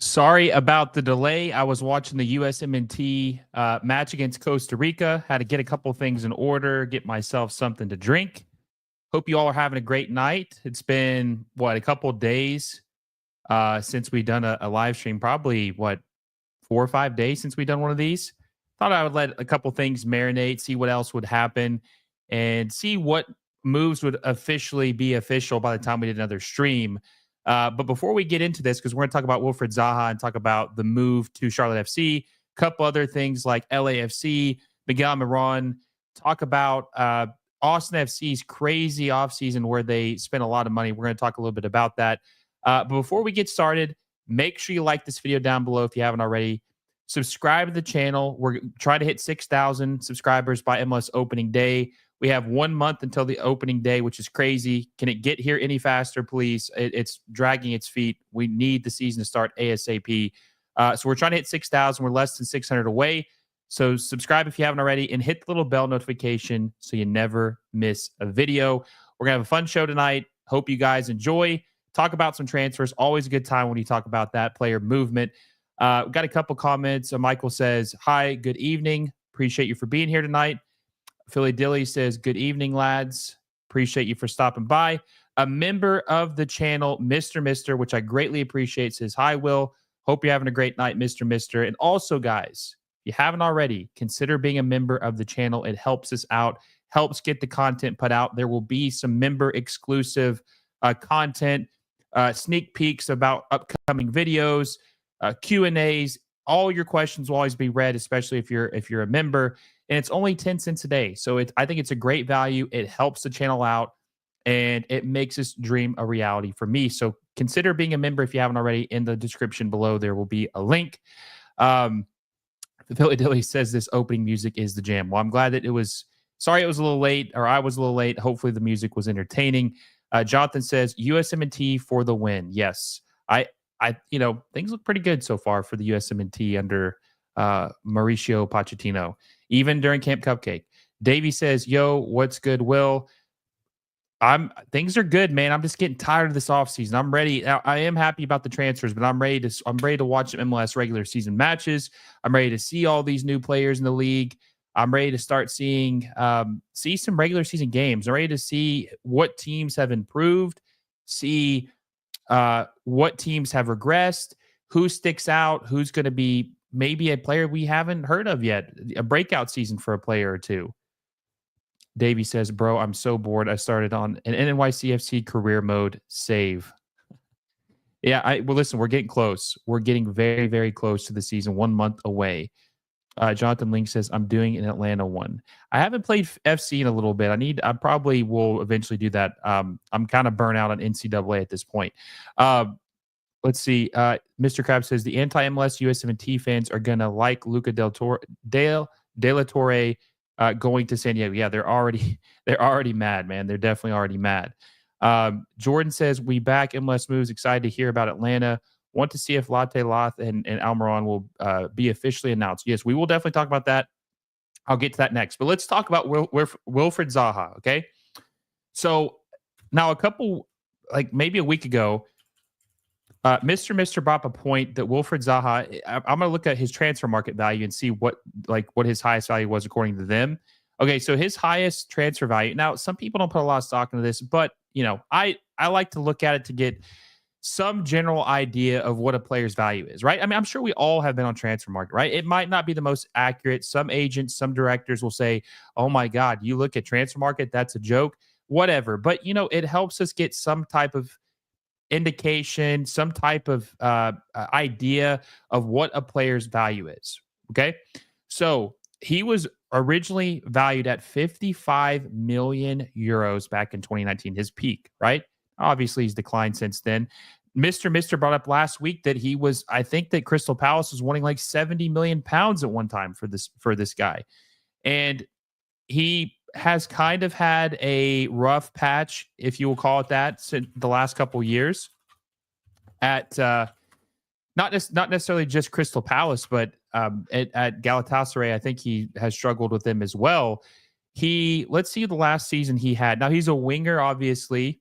Sorry about the delay. I was watching the USMNT match against Costa Rica. Had to get a couple things in order, get myself something to drink. Hope you all are having a great night. It's been, a couple days since we've done a live stream. Probably, 4 or 5 days since we've done one of these. Thought I would let a couple things marinate, see what else would happen, and see what moves would officially be official by the time we did another stream. But before we get into this, because we're going to talk about Wilfried Zaha and talk about the move to Charlotte FC, a couple other things like LAFC, Miguel Almiron, talk about Austin FC's crazy offseason where they spent a lot of money. We're going to talk a little bit about that. But before we get started, make sure you like this video down below if you haven't already. Subscribe to the channel. We're trying to hit 6,000 subscribers by MLS opening day. We have 1 month until the opening day, which is crazy. Can it get here any faster, please? It's dragging its feet. We need the season to start ASAP. So we're trying to hit 6,000. We're less than 600 away. So subscribe if you haven't already and hit the little bell notification so you never miss a video. We're going to have a fun show tonight. Hope you guys enjoy. Talk about some transfers. Always a good time when you talk about that player movement. We've got a couple comments. Michael says, hi, good evening. Appreciate you for being here tonight. Philly Dilly says, good evening, lads. Appreciate you for stopping by. A member of the channel, Mr. which I greatly appreciate, says, hi, Will. Hope you're having a great night, Mr. And also, guys, if you haven't already, consider being a member of the channel. It helps us out, helps get the content put out. There will be some member exclusive content, sneak peeks about upcoming videos, Q&As. All your questions will always be read, especially if you're a member. And it's only 10 cents a day. So I think it's a great value. It helps the channel out, and it makes this dream a reality for me. So consider being a member if you haven't already. In the description below, there will be a link. Philly Dilly says this opening music is the jam. Well, I'm glad that it was. Sorry it was a little late, or I was a little late. Hopefully the music was entertaining. Jonathan says USMNT for the win. Yes, I things look pretty good so far for the USMNT under Mauricio Pochettino, even during Camp Cupcake. Davey says, yo, what's good, Will? Things are good, man. I'm just getting tired of this offseason. I'm ready. I am happy about the transfers, but I'm ready to watch MLS regular season matches. I'm ready to see all these new players in the league. I'm ready to start seeing some regular season games. I'm ready to see what teams have improved, see what teams have regressed, who sticks out, who's going to be maybe a player we haven't heard of yet, a breakout season for a player or two. Davey says, bro, I'm so bored. I started on an NYCFC career mode. Save. Yeah, well, listen, we're getting close. We're getting very, very close to the season, 1 month away. Jonathan Link says, I'm doing an Atlanta one. I haven't played FC in a little bit. I probably will eventually do that. I'm kind of burnt out on NCAA at this point. Let's see. Mr. Krabs says the anti-MLS USMNT fans are gonna like Luca De La Torre going to San Diego. Yeah, they're already mad, man. They're definitely already mad. Jordan says we back MLS moves. Excited to hear about Atlanta. Want to see if Latte Loth and Almiron will be officially announced. Yes, we will definitely talk about that. I'll get to that next. But let's talk about Wilfried Zaha. Okay, so now maybe a week ago. Mr. brought up a point that Wilfried Zaha, I'm going to look at his transfer market value and see what his highest value was according to them. Okay, so his highest transfer value. Now, some people don't put a lot of stock into this, but I like to look at it to get some general idea of what a player's value is, right? I mean, I'm sure we all have been on transfer market, right? It might not be the most accurate. Some agents, some directors will say, "Oh my God, you look at transfer market, that's a joke." Whatever, but it helps us get some type of indication, some type of idea of what a player's value is. Okay. So he was originally valued at 55 million euros back in 2019, his peak, right? Obviously, he's declined since then. Mr. brought up last week that I think that Crystal Palace was wanting like 70 million pounds at one time for this guy. And he has kind of had a rough patch, if you will call it that, since the last couple years at not necessarily just Crystal Palace, but at Galatasaray. I think he has struggled with them as well. Let's see the last season he had. Now he's a winger, obviously.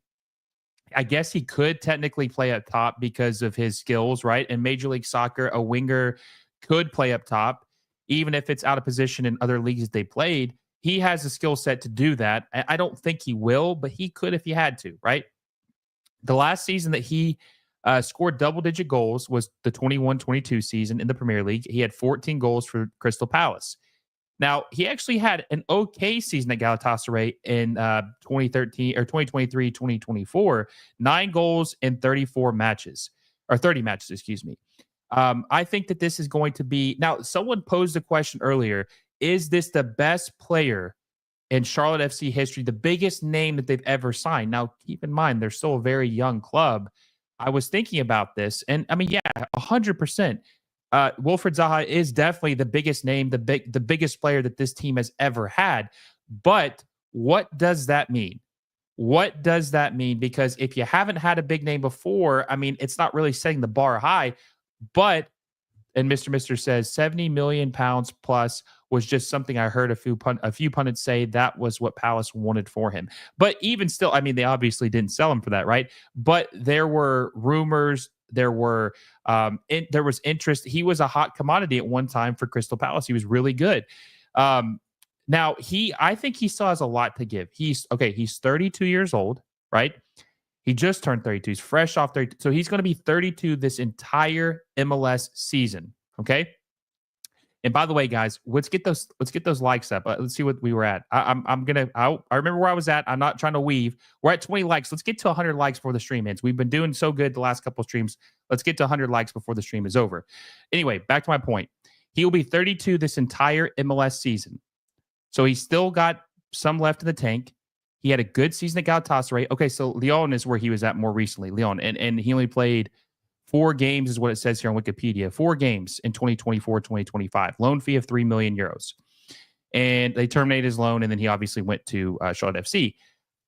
I guess he could technically play up top because of his skills, right? In Major League Soccer, a winger could play up top, even if it's out of position in other leagues they played. He has a skill set to do that. I don't think he will, but he could if he had to, right? The last season that he scored double-digit goals was the 21-22 season in the Premier League. He had 14 goals for Crystal Palace. Now, he actually had an okay season at Galatasaray in 2013 or 2023, 2024, 9 goals in 34 matches, or 30 matches, excuse me. I think that this is going to be. Now, someone posed a question earlier. Is this the best player in Charlotte FC history, the biggest name that they've ever signed? Now, keep in mind, they're still a very young club. I was thinking about this, and I mean, yeah, 100%. Wilfried Zaha is definitely the biggest name, the biggest player that this team has ever had. But what does that mean? What does that mean? Because if you haven't had a big name before, I mean, it's not really setting the bar high. But, and Mr. Mister says 70 million pounds plus was just something I heard a few pundits say that was what Palace wanted for him. But even still, I mean, they obviously didn't sell him for that, right? But there were rumors. There was interest. He was a hot commodity at one time for Crystal Palace. He was really good. Now I think he still has a lot to give. He's 32 years old, right? He just turned 32. He's fresh off 32. So he's going to be 32 this entire MLS season. Okay. And by the way, guys, let's get those likes up. Let's see what we were at. I remember where I was at. I'm not trying to weave. We're at 20 likes. Let's get to 100 likes before the stream ends. We've been doing so good the last couple of streams. Let's get to 100 likes before the stream is over. Anyway, back to my point. He will be 32 this entire MLS season. So he's still got some left in the tank. He had a good season at Galatasaray. Okay, so Lyon is where he was at more recently. Lyon, and he only played 4 games is what it says here on Wikipedia. 4 games in 2024, 2025. Loan fee of 3 million euros. And they terminated his loan, and then he obviously went to Charlotte FC.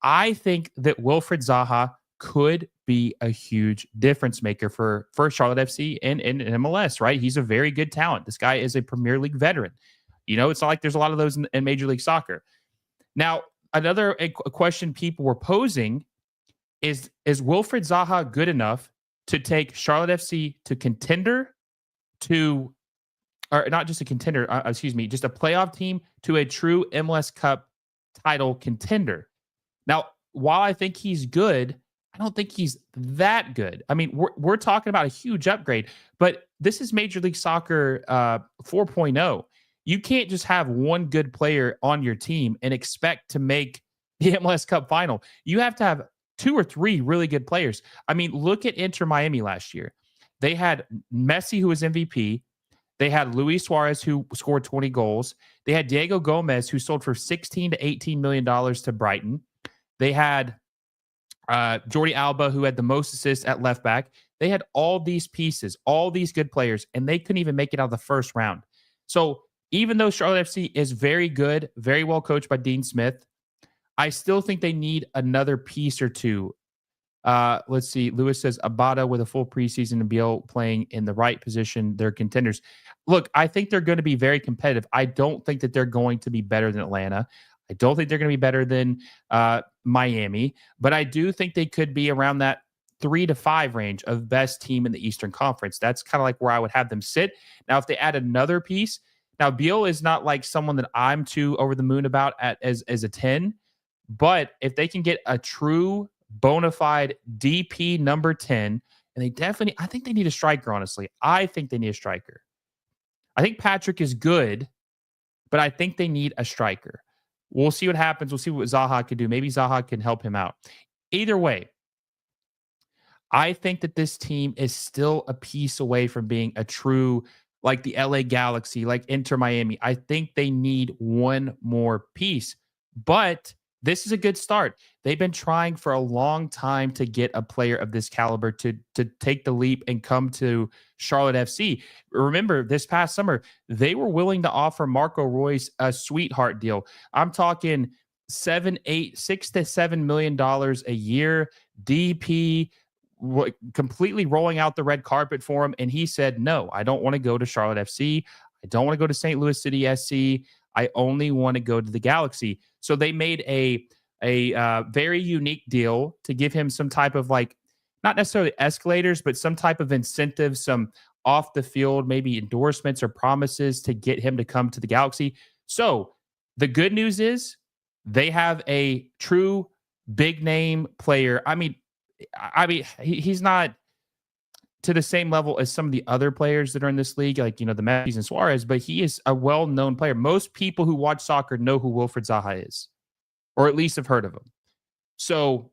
I think that Wilfried Zaha could be a huge difference maker for Charlotte FC and MLS, right? He's a very good talent. This guy is a Premier League veteran. You know, it's not like there's a lot of those in Major League Soccer. Now, another question people were posing is Wilfried Zaha good enough to take Charlotte FC to contender or not just a contender, just a playoff team to a true MLS Cup title contender. Now, while I think he's good, I don't think he's that good. I mean, we're talking about a huge upgrade, but this is Major League Soccer 4.0. You can't just have one good player on your team and expect to make the MLS Cup final. You have to have 2 or 3 really good players. I mean, look at Inter Miami last year. They had Messi, who was MVP. They had Luis Suarez, who scored 20 goals. They had Diego Gomez, who sold for $16 to $18 million to Brighton. They had Jordi Alba, who had the most assists at left back. They had all these pieces, all these good players, and they couldn't even make it out of the first round. So even though Charlotte FC is very good, very well coached by Dean Smith, I still think they need another piece or two. Let's see. Lewis says Abada with a full preseason and Biel playing in the right position. They're contenders. Look, I think they're going to be very competitive. I don't think that they're going to be better than Atlanta. I don't think they're going to be better than Miami, but I do think they could be around that 3 to 5 range of best team in the Eastern Conference. That's kind of like where I would have them sit. Now, if they add another piece, now Biel is not like someone that I'm too over the moon about as a 10, but if they can get a true bona fide DP number 10, and I think they need a striker, honestly. I think they need a striker. I think Patrick is good, but I think they need a striker. We'll see what happens. We'll see what Zaha can do. Maybe Zaha can help him out. Either way, I think that this team is still a piece away from being a true, like the LA Galaxy, like Inter Miami. I think they need one more piece, but this is a good start. They've been trying for a long time to get a player of this caliber to take the leap and come to Charlotte FC. Remember, this past summer, they were willing to offer Marco Reus a sweetheart deal. I'm talking $6 to $7 million a year, DP, completely rolling out the red carpet for him. And he said, no, I don't want to go to Charlotte FC. I don't want to go to St. Louis City SC. I only want to go to the Galaxy. So they made a a very unique deal to give him some type of like, not necessarily escalators, but some type of incentive, some off the field, maybe endorsements or promises to get him to come to the Galaxy. So the good news is they have a true big name player. He's not to the same level as some of the other players that are in this league, like, the Messi and Suarez, but he is a well-known player. Most people who watch soccer know who Wilfried Zaha is, or at least have heard of him. So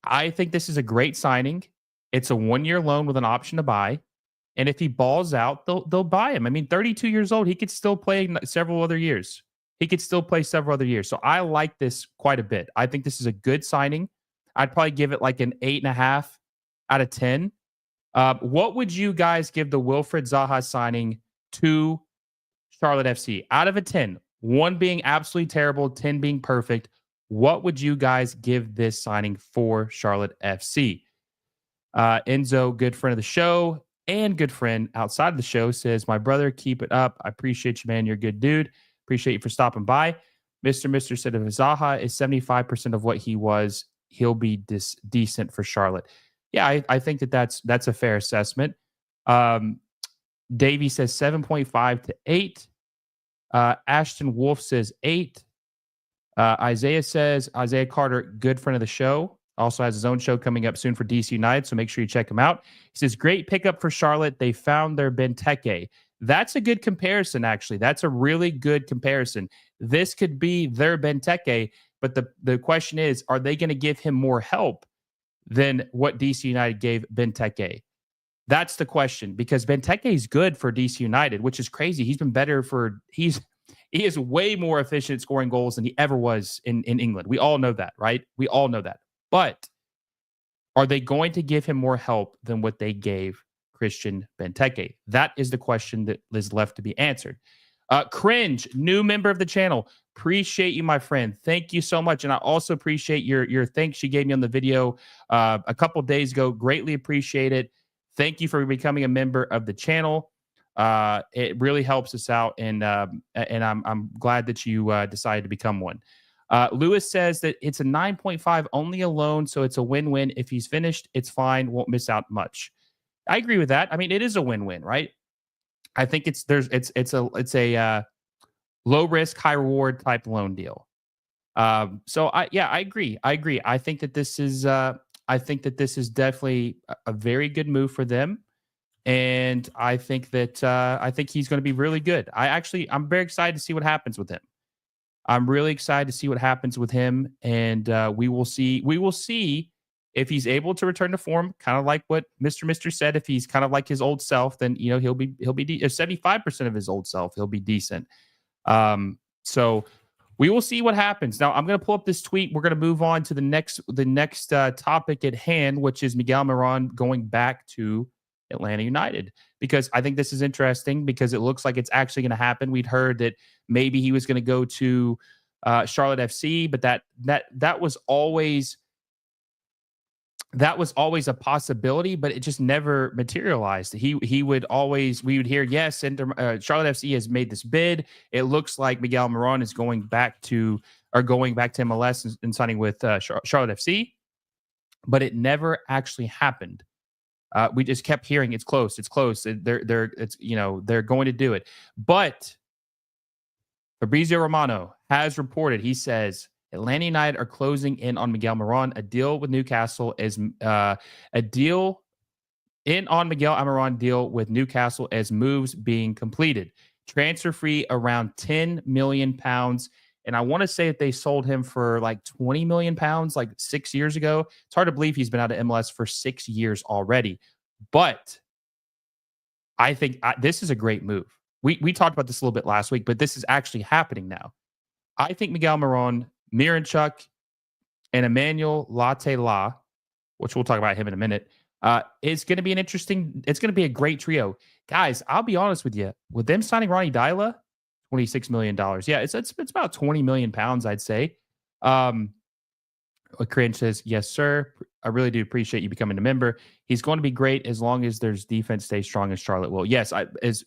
I think this is a great signing. It's a 1-year loan with an option to buy. And if he balls out, they'll buy him. 32 years old, he could still play several other years. So I like this quite a bit. I think this is a good signing. I'd probably give it like an 8.5 out of 10. What would you guys give the Wilfried Zaha signing to Charlotte FC? Out of a 10, 1 being absolutely terrible, 10 being perfect, what would you guys give this signing for Charlotte FC? Enzo, good friend of the show and good friend outside of the show, says, my brother, keep it up. I appreciate you, man. You're a good dude. Appreciate you for stopping by. Mr. said if Zaha is 75% of what he was, he'll be decent for Charlotte. Yeah, I think that's a fair assessment. Davey says 7.5 to 8. Ashton Wolf says 8. Isaiah Carter, good friend of the show, also has his own show coming up soon for DC United, so make sure you check him out. He says, great pickup for Charlotte. They found their Benteke. That's a good comparison, actually. That's a really good comparison. This could be their Benteke, but the question is, are they going to give him more help than what DC United gave Benteke? That's the question, because Benteke is good for DC United, which is crazy. He's been better he is way more efficient at scoring goals than he ever was in England. We all know that, right? We all know that. But are they going to give him more help than what they gave Christian Benteke? That is the question that is left to be answered. Cringe, new member of the channel. Appreciate you, my friend. Thank you so much. And I also appreciate your thanks you gave me on the video a couple days ago. Greatly appreciate it. Thank you for becoming a member of the channel. It really helps us out, and I'm glad that you decided to become one. Lewis says that it's a 9.5, only a loan, so it's a win-win. If he's finished, it's fine. Won't miss out much. I agree with that. it is a win-win, right? I think it's a low risk, high reward type loan deal. So I agree. I think that this is definitely a very good move for them. And I think that he's going to be really good. I'm very excited to see what happens with him. I'm really excited to see what happens with him, and we will see. We will see if he's able to return to form, kind of like what Mr. said. If he's kind of like his old self, then he'll be 75% of his old self. He'll be decent. So we will see what happens. Now I'm going to pull up this tweet. We're going to move on to the next topic at hand, which is Miguel Almiron going back to Atlanta United, because I think this is interesting because it looks like it's actually going to happen. We'd heard that maybe he was going to go to Charlotte FC, but that was always a possibility, but it just never materialized. We would hear, yes, and Charlotte FC has made this bid. It looks like Miguel Almiron is going back to MLS and signing with Charlotte FC, but it never actually happened. We just kept hearing it's close. They're going to do it. But Fabrizio Romano has reported, he says, Atlanta United are closing in on Miguel Almiron. A deal with Newcastle is Miguel Almiron deal with Newcastle as moves being completed. Transfer fee around £10 million. And I want to say that they sold him for like £20 million like 6 years ago. It's hard to believe he's been out of MLS for 6 years already. But I think this is a great move. We talked about this a little bit last week, but this is actually happening now. I think Miguel Almiron, Miranchuk, and Emmanuel Latela, which we'll talk about him in a minute, is going to be it's going to be a great trio. Guys, I'll be honest with you. With them signing Ronnie Dyla, $26 million. Yeah, it's about 20 million pounds, I'd say. Cringe says, yes, sir. I really do appreciate you becoming a member. He's going to be great as long as their defense stays strong as Charlotte will. Yes,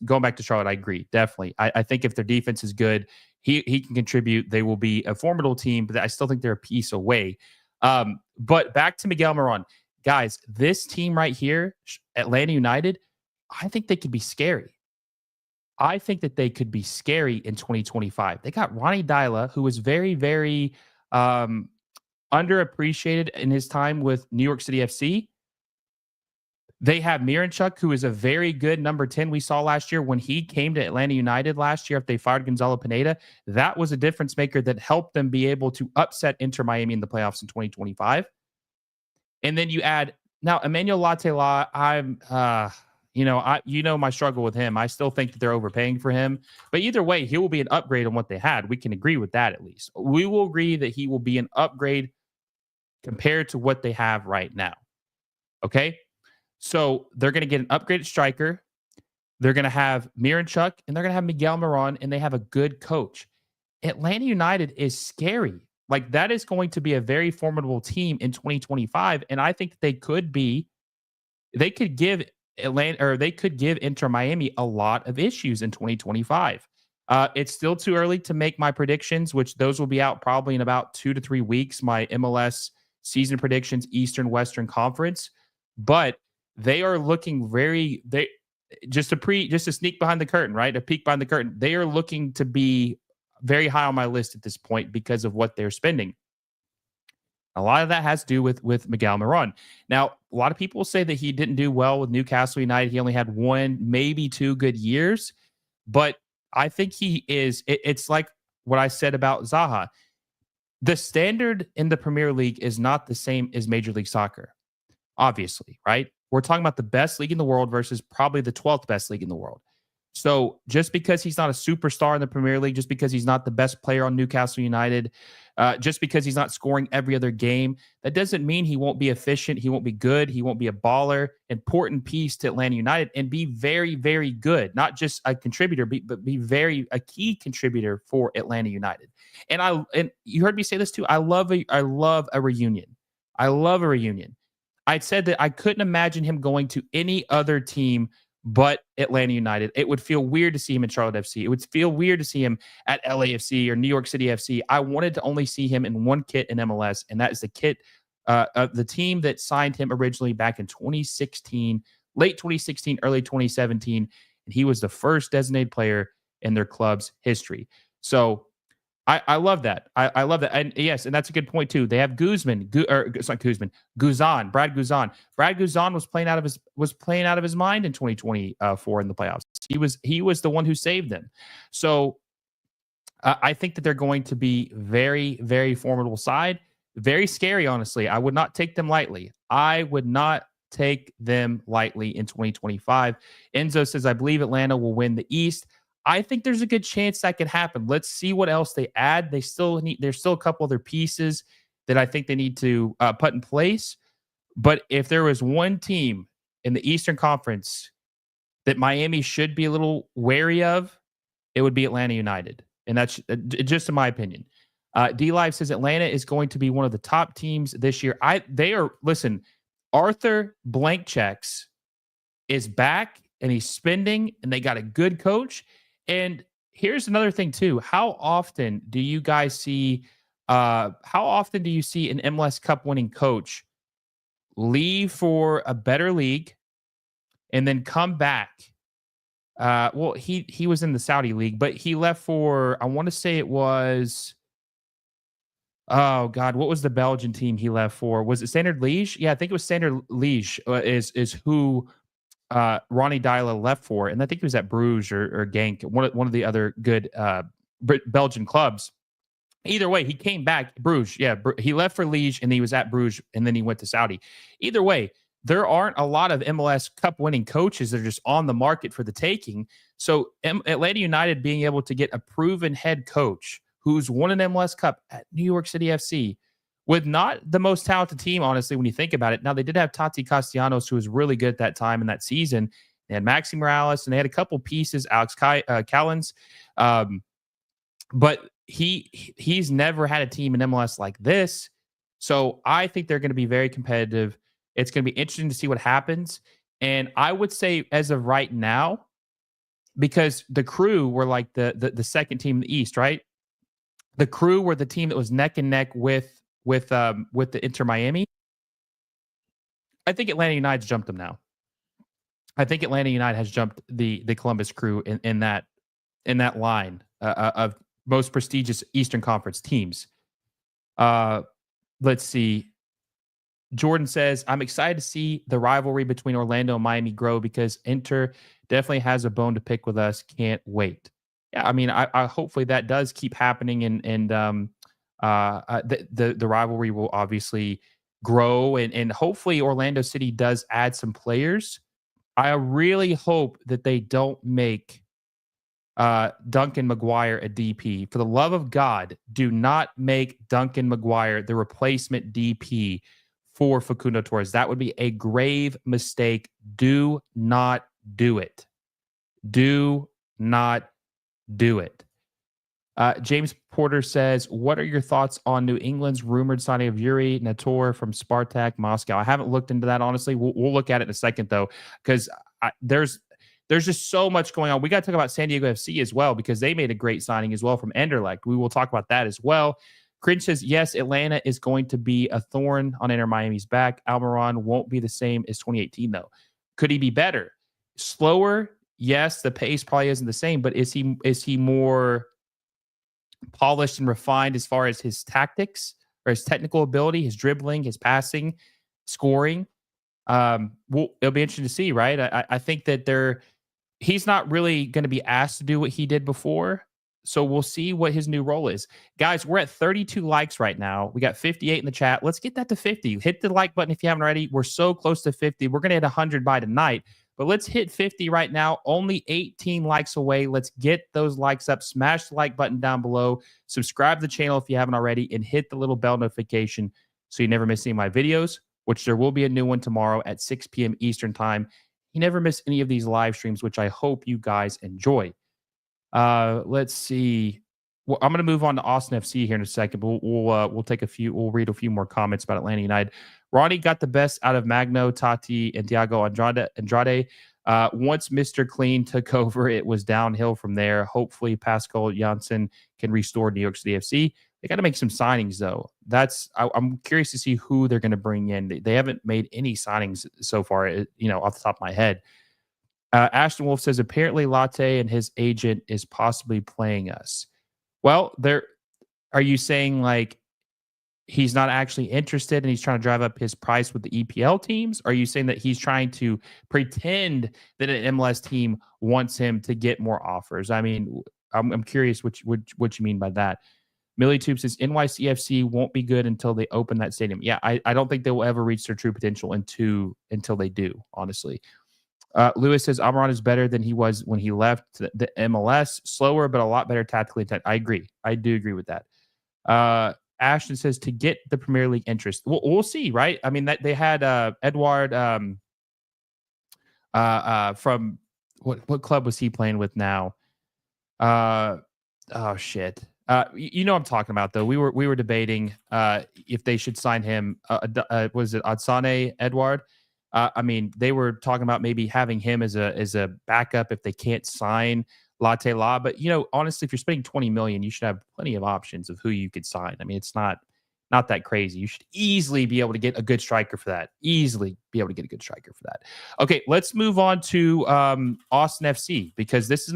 going back to Charlotte, I agree. Definitely. I think if their defense is good, he can contribute. They will be a formidable team, but I still think they're a piece away. But back to Miguel Almiron. Guys, this team right here, Atlanta United, I think they could be scary. I think that they could be scary in 2025. They got Ronnie Dyla, who was very, very underappreciated in his time with New York City FC. They have Miranchuk, who is a very good number 10 we saw last year when he came to Atlanta United last year after they fired Gonzalo Pineda. That was a difference maker that helped them be able to upset Inter Miami in the playoffs in 2025. And then you add now Emmanuel Latela. I'm my struggle with him. I still think that they're overpaying for him. But either way, he will be an upgrade on what they had. We can agree with that at least. We will agree that he will be an upgrade compared to what they have right now. Okay? So they're going to get an upgraded striker. They're going to have Miranchuk, and they're going to have Miguel Almiron, and they have a good coach. Atlanta United is scary. Like, that is going to be a very formidable team in 2025, and I think they could give Inter Miami a lot of issues in 2025. It's still too early to make my predictions, which those will be out probably in about 2 to 3 weeks. My MLS season predictions, Eastern Western Conference, but they are looking just to sneak behind the curtain, right? A peek behind the curtain. They are looking to be very high on my list at this point because of what they're spending. A lot of that has to do with Miguel Almiron. Now, a lot of people say that he didn't do well with Newcastle United. He only had 1, maybe 2 good years, but I think he is. It's like what I said about Zaha. The standard in the Premier League is not the same as Major League Soccer, obviously, right? We're talking about the best league in the world versus probably the 12th best league in the world. So just because he's not a superstar in the Premier League, just because he's not the best player on Newcastle United, just because he's not scoring every other game, that doesn't mean he won't be efficient. He won't be good. He won't be a baller, important piece to Atlanta United, and be very, very good. Not just a contributor, but be a key contributor for Atlanta United. And you heard me say this too. I love a reunion. I love a reunion. I said that I couldn't imagine him going to any other team but Atlanta United. It would feel weird to see him in Charlotte FC. It would feel weird to see him at LAFC or New York City FC. I wanted to only see him in one kit in MLS, and that is the kit of the team that signed him originally back in 2016, late 2016, early 2017, and he was the first designated player in their club's history. So I love that. I love that. And yes, and that's a good point too. They have Guzan. Brad Guzan. Brad Guzan was playing out of his mind in 2024 in the playoffs. He was the one who saved them. So I think that they're going to be very, very formidable side. Very scary, honestly. I would not take them lightly. I would not take them lightly in 2025. Enzo says, I believe Atlanta will win the East. I think there's a good chance that could happen. Let's see what else they add. There's still a couple other pieces that I think they need to put in place. But if there was one team in the Eastern Conference that Miami should be a little wary of, it would be Atlanta United. And that's just in my opinion. D-Live says Atlanta is going to be one of the top teams this year. Arthur Blank Checks is back and he's spending, and they got a good coach. And here's another thing too. How often do you see an MLS Cup winning coach leave for a better league and then come back? He was in the Saudi league, but he left for, I want to say it was, oh God, what was the Belgian team he left for? Was it Standard Liège? Yeah, I think it was Standard Liège is who Ronnie Dyla left for, and I think he was at Bruges or Genk, one of the other good Belgian clubs. Either way, he came back. Bruges, yeah, he left for Liège, and he was at Bruges, and then he went to Saudi. Either way, there aren't a lot of MLS Cup winning coaches that are just on the market for the taking. So Atlanta United being able to get a proven head coach who's won an MLS Cup at New York City FC, with not the most talented team, honestly, when you think about it. Now, they did have Tati Castellanos, who was really good at that time in that season. They had Maxi Morales, and they had a couple pieces, Alex Callens. But he's never had a team in MLS like this. So I think they're going to be very competitive. It's going to be interesting to see what happens. And I would say as of right now, because the Crew were like the second team in the East, right? The Crew were the team that was neck and neck with the Inter Miami. I think Atlanta United jumped them now. I think Atlanta United has jumped the Columbus Crew in that line of most prestigious Eastern Conference teams. Let's see. Jordan says, I'm excited to see the rivalry between Orlando and Miami grow because Inter definitely has a bone to pick with us. Can't wait. Yeah, I mean, I hopefully that does keep happening, and the rivalry will obviously grow, and hopefully Orlando City does add some players. I really hope that they don't make Duncan McGuire a DP. For the love of God, do not make Duncan McGuire the replacement DP for Facundo Torres. That would be a grave mistake. Do not do it. Do not do it. James Porter says, what are your thoughts on New England's rumored signing of Yuri Nator from Spartak Moscow? I haven't looked into that, honestly. We'll look at it in a second, though, because there's just so much going on. We got to talk about San Diego FC as well, because they made a great signing as well from Anderlecht. We will talk about that as well. Cringe says, yes, Atlanta is going to be a thorn on Inter Miami's back. Almiron won't be the same as 2018, though. Could he be better? Slower? Yes, the pace probably isn't the same, but is he more polished and refined as far as his tactics or his technical ability, his dribbling, his passing, scoring? It'll be interesting to see, right? I think that he's not really going to be asked to do what he did before. So we'll see what his new role is. Guys, we're at 32 likes right now. We got 58 in the chat. Let's get that to 50. Hit the like button if you haven't already. We're so close to 50. We're going to hit 100 by tonight. But let's hit 50 right now. Only 18 likes away. Let's get those likes up. Smash the like button down below. Subscribe to the channel if you haven't already. And hit the little bell notification so you never miss any of my videos, which there will be a new one tomorrow at 6 p.m. Eastern time. You never miss any of these live streams, which I hope you guys enjoy. Let's see. Well, I'm going to move on to Austin FC here in a second, but we'll take we'll read a few more comments about Atlanta United. Ronnie got the best out of Magno, Tati, and Thiago Andrade. Once Mr. Clean took over, it was downhill from there. Hopefully, Pascal Janssen can restore New York City FC. They got to make some signings, though. I'm curious to see who they're going to bring in. They haven't made any signings so far, off the top of my head. Ashton Wolf says, apparently Latte and his agent is possibly playing us. Well, are you saying like he's not actually interested and he's trying to drive up his price with the EPL teams? Or are you saying that he's trying to pretend that an MLS team wants him to get more offers? I mean, I'm curious what you mean by that. Millie Tube says, NYCFC won't be good until they open that stadium. Yeah, I don't think they will ever reach their true potential until they do, honestly. Lewis says Almiron is better than he was when he left the MLS. Slower, but a lot better tactically. I agree. I do agree with that. Ashton says to get the Premier League interest. We'll see, right? I mean, that they had Edward from what club was he playing with now? Oh shit. You know what I'm talking about though. We were debating if they should sign him. Was it Adsane Edward? I mean, they were talking about maybe having him as a backup if they can't sign Latte La. But honestly, if you're spending $20 million, you should have plenty of options of who you could sign. I mean, it's not that crazy. You should easily be able to get a good striker for that. Okay, let's move on to Austin FC, because this is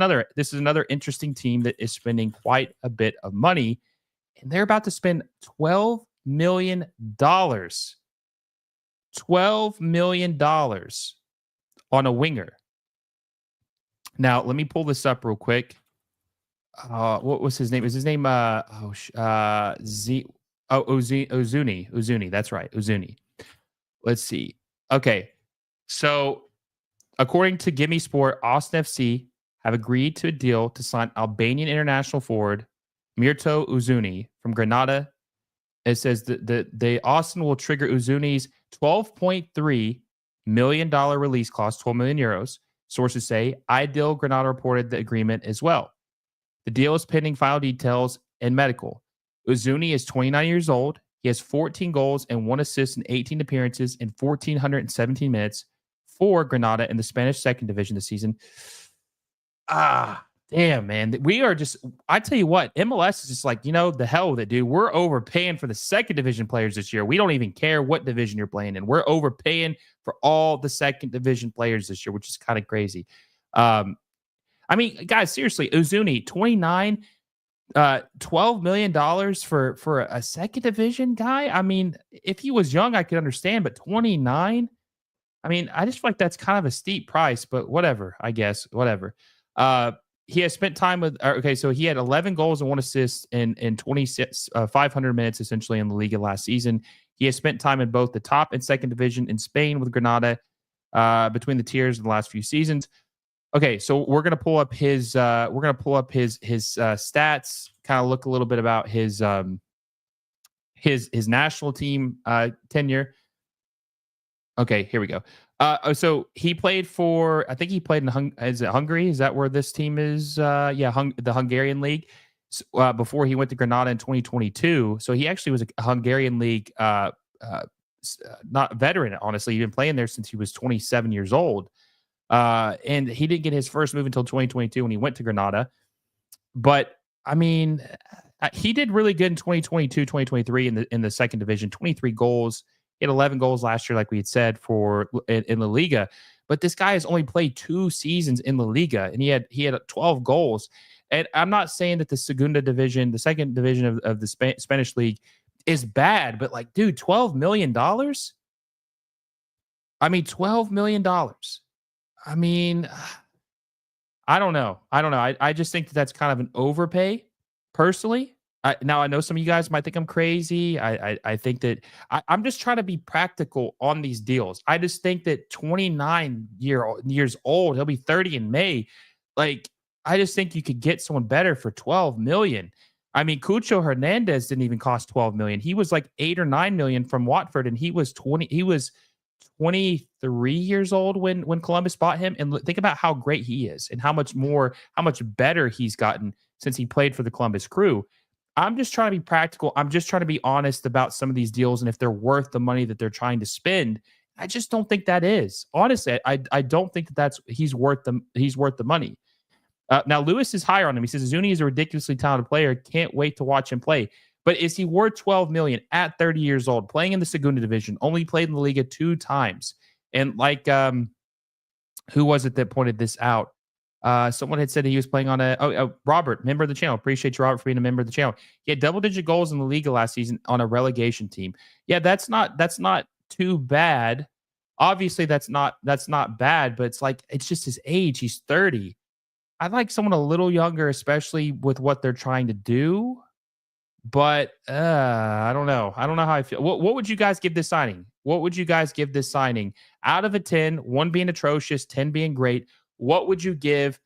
another interesting team that is spending quite a bit of money, and they're about to spend $12 million. $12 million on a winger. Now, let me pull this up real quick. What was his name? Is his name Ozuni? Uzuni. That's right. Uzuni. Let's see. Okay. So, according to Gimme Sport, Austin FC have agreed to a deal to sign Albanian international forward Mirto Uzuni from Granada. It says that the Austin will trigger Uzuni's $12.3 million release clause, 12 million euros. Sources say Ideal Granada reported the agreement as well. The deal is pending final details and medical. Uzuni is 29 years old. He has 14 goals and 1 assist in 18 appearances in 1,417 minutes for Granada in the Spanish second division this season. Damn, man. We are just, I tell you what, MLS is just like, the hell with it, dude. We're overpaying for the second division players this year. We don't even care what division you're playing in. We're overpaying for all the second division players this year, which is kind of crazy. Um, I mean, guys, seriously, Uzuni, 29, $12 million for a second division guy. I mean, if he was young, I could understand, but 29, I mean, I just feel like that's kind of a steep price, but whatever, I guess, whatever. Uh, he has spent time with, okay, so he had 11 goals and 1 assist in 26, 500 minutes essentially in the Liga last season. He has spent time in both the top and second division in Spain with Granada between the tiers in the last few seasons. Okay, so we're gonna pull up his stats, kind of look a little bit about his national team tenure. Okay, here we go. So he played for, I think he played in is it Hungary? Is that where this team is? Yeah, the Hungarian league. Before he went to Granada in 2022. So he actually was a Hungarian league, not veteran. Honestly, he's been playing there since he was 27 years old. And he didn't get his first move until 2022 when he went to Granada. But I mean, he did really good in 2022, 2023 in the second division. 23 goals. He had 11 goals last year, like we had said, in La Liga. But this guy has only played 2 seasons in La Liga, and he had 12 goals. And I'm not saying that the Segunda division, the second division of the Spanish league, is bad, but like, dude, $12 million. I mean, $12 million. I mean, I don't know. I just think that that's kind of an overpay, personally. Now, I know some of you guys might think I'm crazy. I think that I'm just trying to be practical on these deals. I just think that 29 years old, he'll be 30 in May. Like, I just think you could get someone better for 12 million. I mean, Cucho Hernandez didn't even cost 12 million. He was like 8 or 9 million from Watford, and he was 23 years old when Columbus bought him. And think about how great he is and how much better he's gotten since he played for the Columbus Crew. I'm just trying to be practical. I'm just trying to be honest about some of these deals and if they're worth the money that they're trying to spend. I just don't think that is. Honestly, I don't think he's worth the money. Now, Lewis is higher on him. He says Zuni is a ridiculously talented player. Can't wait to watch him play. But is he worth 12 million at 30 years old, playing in the Segunda division? Only played in the Liga 2 times. And like, who was it that pointed this out? Someone had said he was playing on Robert, member of the channel. Appreciate you, Robert, for being a member of the channel. He had double-digit goals in the Liga last season on a relegation team. Yeah, that's not too bad. Obviously, that's not bad, but it's just his age. He's 30. I'd like someone a little younger, especially with what they're trying to do. But I don't know. I don't know how I feel. What would you guys give this signing? What would you guys give this signing? Out of a 10, 1 being atrocious, 10 being great, what would you give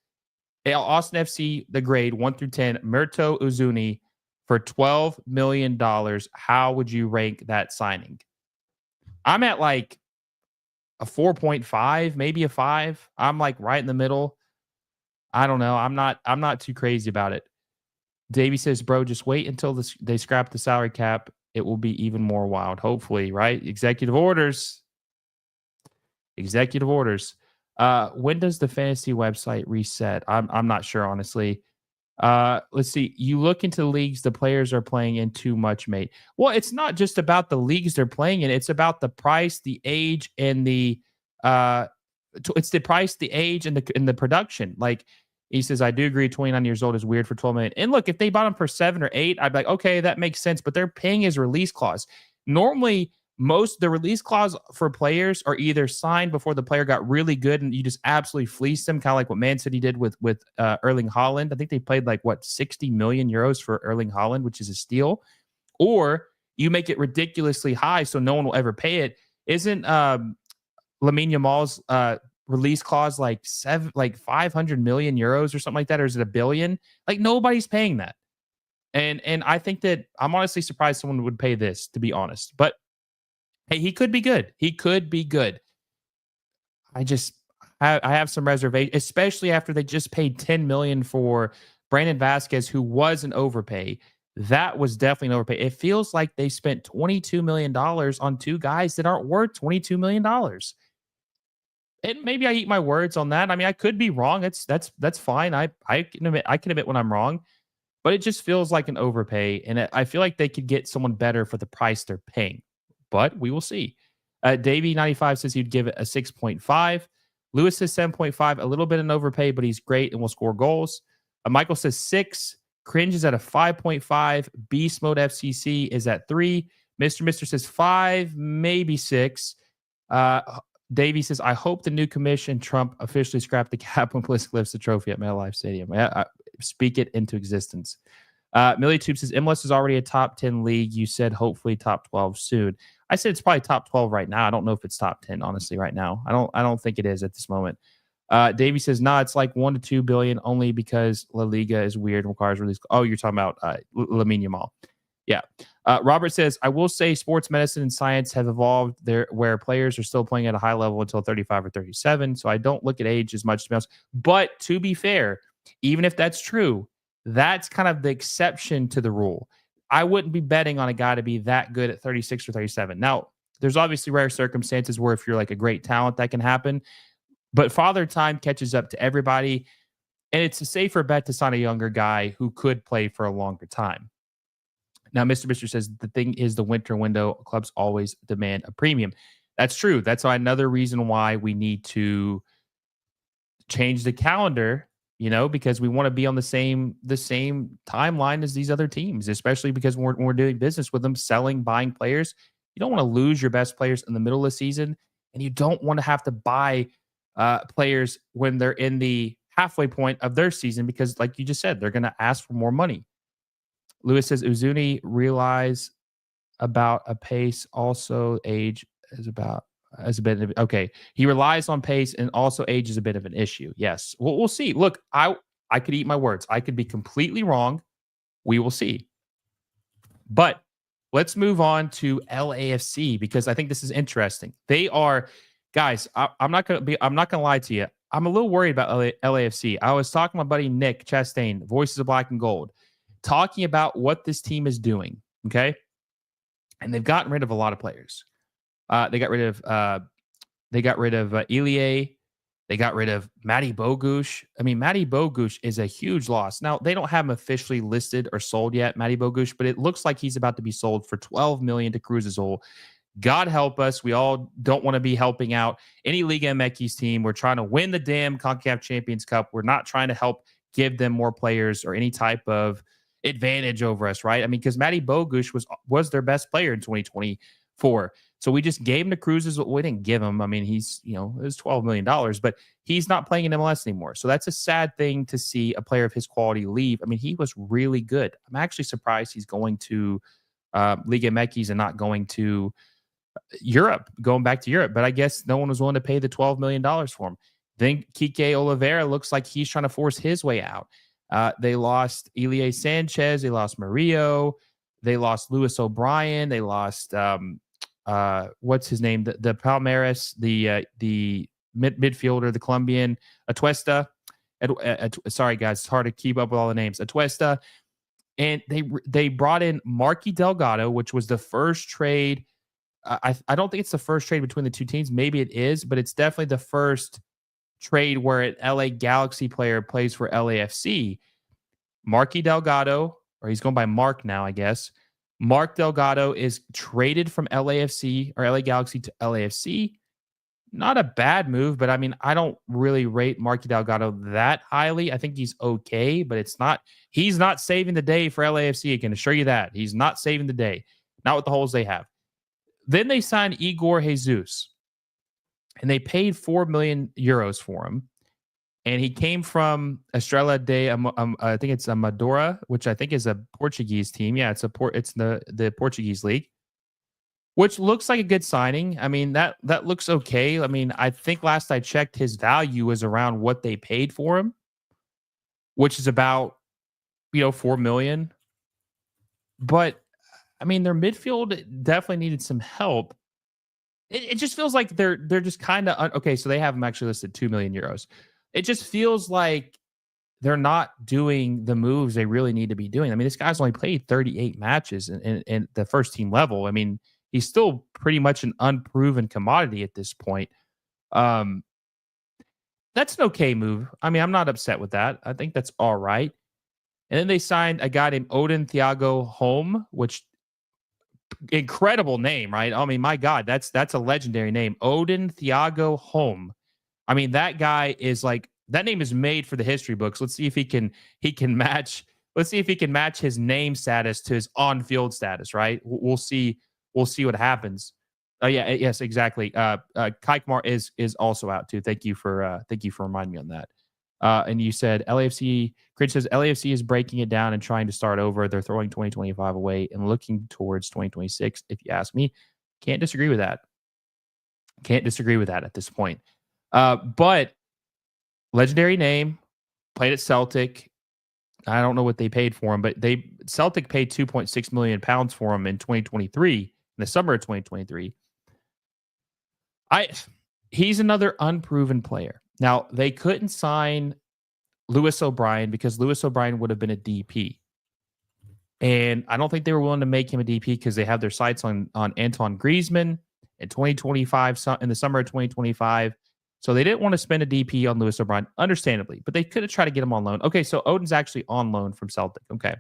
Austin FC the grade 1 through 10, Murto Uzuni, for $12 million? How would you rank that signing? I'm at like a 4.5, maybe a 5. I'm like right in the middle. I don't know. I'm not too crazy about it. Davey says, bro, just wait until they scrap the salary cap. It will be even more wild. Hopefully, right? Executive orders. When does the fantasy website reset? I'm not sure, honestly. Let's see. You look into leagues the players are playing in too much, mate. Well, it's not just about the leagues they're playing in. It's about the price, the age, and the production. Like, he says, I do agree 29 years old is weird for 12 million. And look, if they bought him for 7 or 8, I'd be like, okay, that makes sense. But they're paying his release clause. Normally, the release clause for players are either signed before the player got really good and you just absolutely fleece them, kind of like what Man City did with Erling Haaland. I think they paid 60 million euros for Erling Haaland, which is a steal. Or you make it ridiculously high so no one will ever pay it. Isn't Lamine Yamal's release clause like 500 million euros or something like that, or is it $1 billion? Like, nobody's paying that. And I think that I'm honestly surprised someone would pay this, to be honest. But hey, he could be good. I have some reservation, especially after they just paid 10 million for Brandon Vasquez, who was an overpay. That was definitely an overpay. It feels like they spent $22 million on 2 guys that aren't worth $22 million. And maybe I eat my words on that. I mean, I could be wrong. That's fine. I can admit when I'm wrong, but it just feels like an overpay, and I feel like they could get someone better for the price they're paying. But we will see. Davey95 says he'd give it a 6.5. Lewis says 7.5, a little bit an overpay, but he's great and will score goals. Michael says 6. Cringe is at a 5.5. Beast Mode FCC is at 3. Mr. says 5, maybe 6. Davey says, I hope the new commission Trump officially scrapped the cap when Pulisic lifts the trophy at MetLife Stadium. Speak it into existence. Millie Tube says, MLS is already a top 10 league. You said hopefully top 12 soon. I said it's probably top 12 right now. I don't know if it's top 10, honestly, right now. I don't think it is at this moment. Davey says, nah, it's like 1 to 2 billion only because La Liga is weird and requires release. Oh, you're talking about Lamine Yamal. Yeah. Robert says, I will say sports medicine and science have evolved there where players are still playing at a high level until 35 or 37. So I don't look at age as much. But to be fair, even if that's true, that's kind of the exception to the rule. I wouldn't be betting on a guy to be that good at 36 or 37. Now, there's obviously rare circumstances where if you're like a great talent, that can happen. But father time catches up to everybody. And it's a safer bet to sign a younger guy who could play for a longer time. Now, Mr. says the thing is the winter window. Clubs always demand a premium. That's true. That's another reason why we need to change the calendar, because we want to be on the same timeline as these other teams, especially because when we're doing business with them, selling, buying players. You don't want to lose your best players in the middle of the season, and you don't want to have to buy players when they're in the halfway point of their season because, like you just said, they're going to ask for more money. Lewis says Uzuni realize about a pace, also age is as a bit of okay. He relies on pace and also age is a bit of an issue. Yes, we'll see. Look, I could eat my words. I could be completely wrong. We will see. But let's move on to LAFC because I think this is interesting. They are guys. I'm not gonna lie to you. I'm a little worried about LAFC. I was talking to my buddy Nick Chastain, Voices of Black and Gold, talking about what this team is doing, okay? And they've gotten rid of a lot of players. They got rid of Ilie. They got rid of Matty Bogusz. I mean, Matty Bogusz is a huge loss. Now, they don't have him officially listed or sold yet, Matty Bogusz, but it looks like he's about to be sold for $12 million to Cruz Azul. God help us. We all don't want to be helping out any Liga MX team. We're trying to win the damn CONCACAF Champions Cup. We're not trying to help give them more players or any type of advantage over us, right? I mean, because Matty Bogusz was their best player in 2024. So we just gave him to Cruz. We didn't give him. I mean, he's, it was $12 million, but he's not playing in MLS anymore. So that's a sad thing to see a player of his quality leave. I mean, he was really good. I'm actually surprised he's going to Liga MX and not going to going back to Europe. But I guess no one was willing to pay the $12 million for him. Then Kike Oliveira looks like he's trying to force his way out. They lost Ilie Sanchez. They lost Murillo. They lost Lewis O'Brien. They lost what's his name? The Palmeiras, the midfielder, the Colombian Atuesta. Sorry guys, it's hard to keep up with all the names. Atuesta, and they brought in Marky Delgado, which was the first trade. I don't think it's the first trade between the two teams. Maybe it is, but it's definitely the first trade where an LA Galaxy player plays for LAFC. Marky Delgado, or he's going by Mark now, I guess. Mark Delgado is traded from LAFC or LA Galaxy to LAFC. Not a bad move, but I mean, I don't really rate Marky Delgado that highly. I think he's okay, but he's not saving the day for LAFC. I can assure you that. He's not saving the day. Not with the holes they have. Then they signed Igor Jesus, and they paid 4 million euros for him. And he came from Estrela de, I think it's Amadora, which I think is a Portuguese team. Yeah, it's the Portuguese league, which looks like a good signing. I mean, that looks okay. I mean, I think last I checked, his value was around what they paid for him, which is about, 4 million. But I mean, their midfield definitely needed some help. It just feels like they're just kind of okay. So they have them actually listed 2 million euros. It just feels like they're not doing the moves they really need to be doing. I mean, this guy's only played 38 matches in the first team level. I mean, he's still pretty much an unproven commodity at this point. That's an okay move. I mean, I'm not upset with that. I think that's all right. And then they signed a guy named Odin Thiago Holm, which incredible name, right? I mean, my God, that's a legendary name. Odin Thiago Holm. I mean, that guy is like that name is made for the history books. Let's see if he can match. Let's see if he can match his name status to his on-field status. Right? We'll see. We'll see what happens. Oh yeah, yes, exactly. Kai Kamara is also out too. Thank you for reminding me on that. And you said LAFC. Cringe says LAFC is breaking it down and trying to start over. They're throwing 2025 away and looking towards 2026. If you ask me, can't disagree with that. Can't disagree with that at this point. But legendary name, played at Celtic. I don't know what they paid for him, but Celtic paid 2.6 million pounds for him in 2023, in the summer of 2023. He's another unproven player. Now, they couldn't sign Lewis O'Brien because Lewis O'Brien would have been a DP. And I don't think they were willing to make him a DP because they have their sights on Antoine Griezmann in 2025, in the summer of 2025. So they didn't want to spend a DP on Lewis O'Brien, understandably, but they could have tried to get him on loan. Okay, so Odin's actually on loan from Celtic. Okay.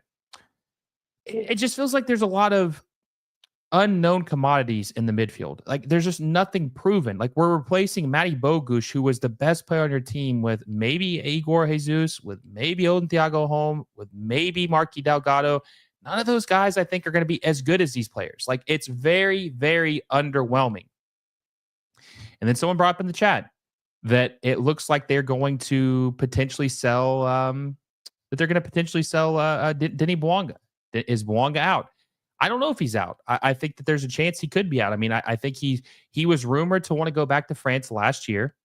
It just feels like there's a lot of unknown commodities in the midfield. Like there's just nothing proven. Like we're replacing Matty Bogusz, who was the best player on your team, with maybe Igor Jesus, with maybe Odin Thiago Holm, with maybe Marky Delgado. None of those guys I think are going to be as good as these players. Like it's very, very underwhelming. And then someone brought up in the chat that it looks like they're going to potentially sell Denny Bouanga. Is Bouanga out? I don't know if he's out. I think that there's a chance he could be out. I mean, I think he was rumored to want to go back to France last year,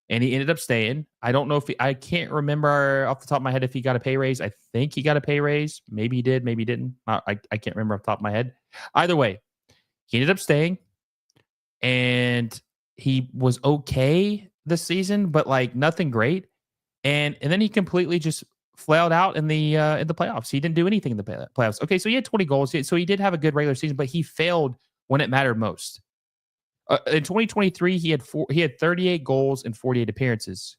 and he ended up staying. I don't know if I can't remember off the top of my head if he got a pay raise. I think he got a pay raise. Maybe he did. Maybe he didn't. I can't remember off the top of my head. Either way, he ended up staying, and he was okay this season, but like nothing great. And then he completely just flailed out in the playoffs. He didn't do anything in the playoffs. Okay, so he had 20 goals. So he did have a good regular season, but he failed when it mattered most. In 2023, he had 38 goals and 48 appearances.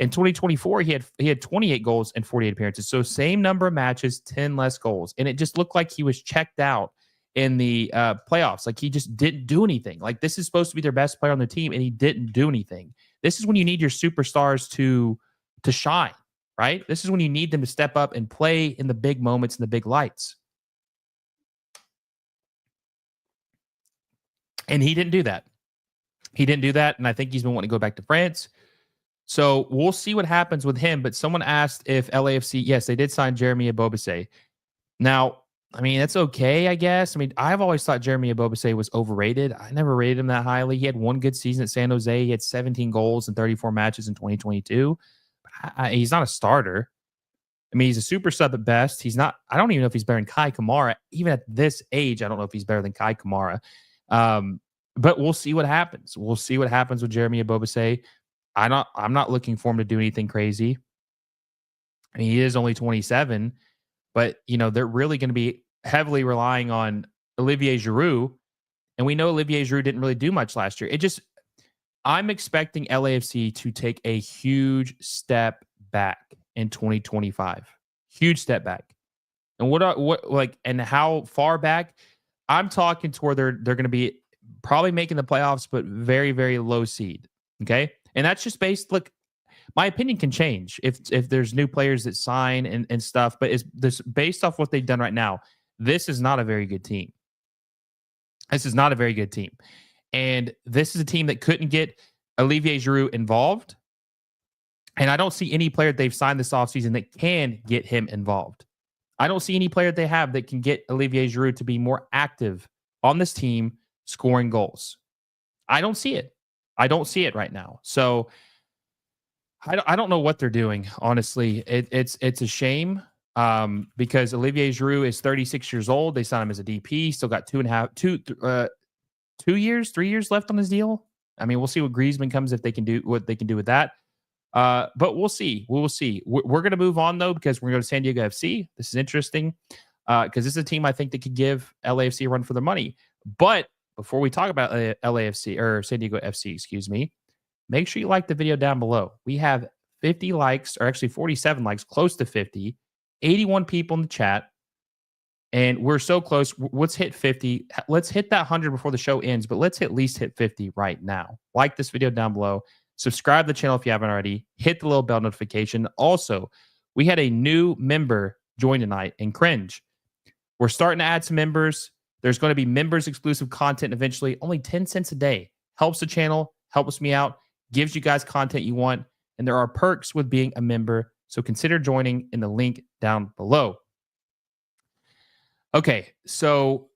In 2024, he had 28 goals and 48 appearances. So same number of matches, 10 less goals. And it just looked like he was checked out in the playoffs. Like he just didn't do anything. Like this is supposed to be their best player on the team, and he didn't do anything. This is when you need your superstars to shine, right? This is when you need them to step up and play in the big moments and the big lights. And he didn't do that. He didn't do that, and I think he's been wanting to go back to France. So we'll see what happens with him. But someone asked if LAFC, yes, they did sign Jeremy Ebobisse. Now, I mean, that's okay, I guess. I mean, I've always thought Jeremy Ebobisse was overrated. I never rated him that highly. He had one good season at San Jose. He had 17 goals in 34 matches in 2022. He's not a starter. I mean, he's a super sub at best. He's not. I don't even know if he's better than Kai Kamara. Even at this age, I don't know if he's better than Kai Kamara. But we'll see what happens. We'll see what happens with Jeremy Ebobisse. I'm not looking for him to do anything crazy. I mean, he is only 27, but they're really going to be heavily relying on Olivier Giroud, and we know Olivier Giroud didn't really do much last year. I'm expecting LAFC to take a huge step back in 2025. Huge step back. And and how far back? I'm talking to where they're going to be probably making the playoffs, but very, very low seed. Okay. And that's just based, look, my opinion can change if there's new players that sign and stuff, but it's this based off what they've done right now. This is not a very good team. This is not a very good team. And this is a team that couldn't get Olivier Giroud involved. And I don't see any player they've signed this offseason that can get him involved. I don't see any player they have that can get Olivier Giroud to be more active on this team scoring goals. I don't see it. I don't see it right now. So I don't know what they're doing, honestly. It's a shame because Olivier Giroud is 36 years old. They signed him as a DP. Still got 3 years left on his deal. I mean, we'll see what Griezmann comes if they can do what they can do with that. But we'll see. We'll see. We're going to move on though because we're going to go to San Diego FC. This is interesting because this is a team I think that could give LAFC a run for their money. But before we talk about LAFC or San Diego FC, excuse me, make sure you like the video down below. We have 50 likes, or actually 47 likes, close to 50, 81 people in the chat. And we're so close. Let's hit 50. Let's hit that 100 before the show ends, but let's at least hit 50 right now. Like this video down below. Subscribe to the channel if you haven't already. Hit the little bell notification. Also, we had a new member join tonight in Cringe. We're starting to add some members. There's going to be members exclusive content eventually. Only 10 cents a day. Helps the channel, helps me out, gives you guys content you want. And there are perks with being a member. So consider joining in the link down below. Okay, so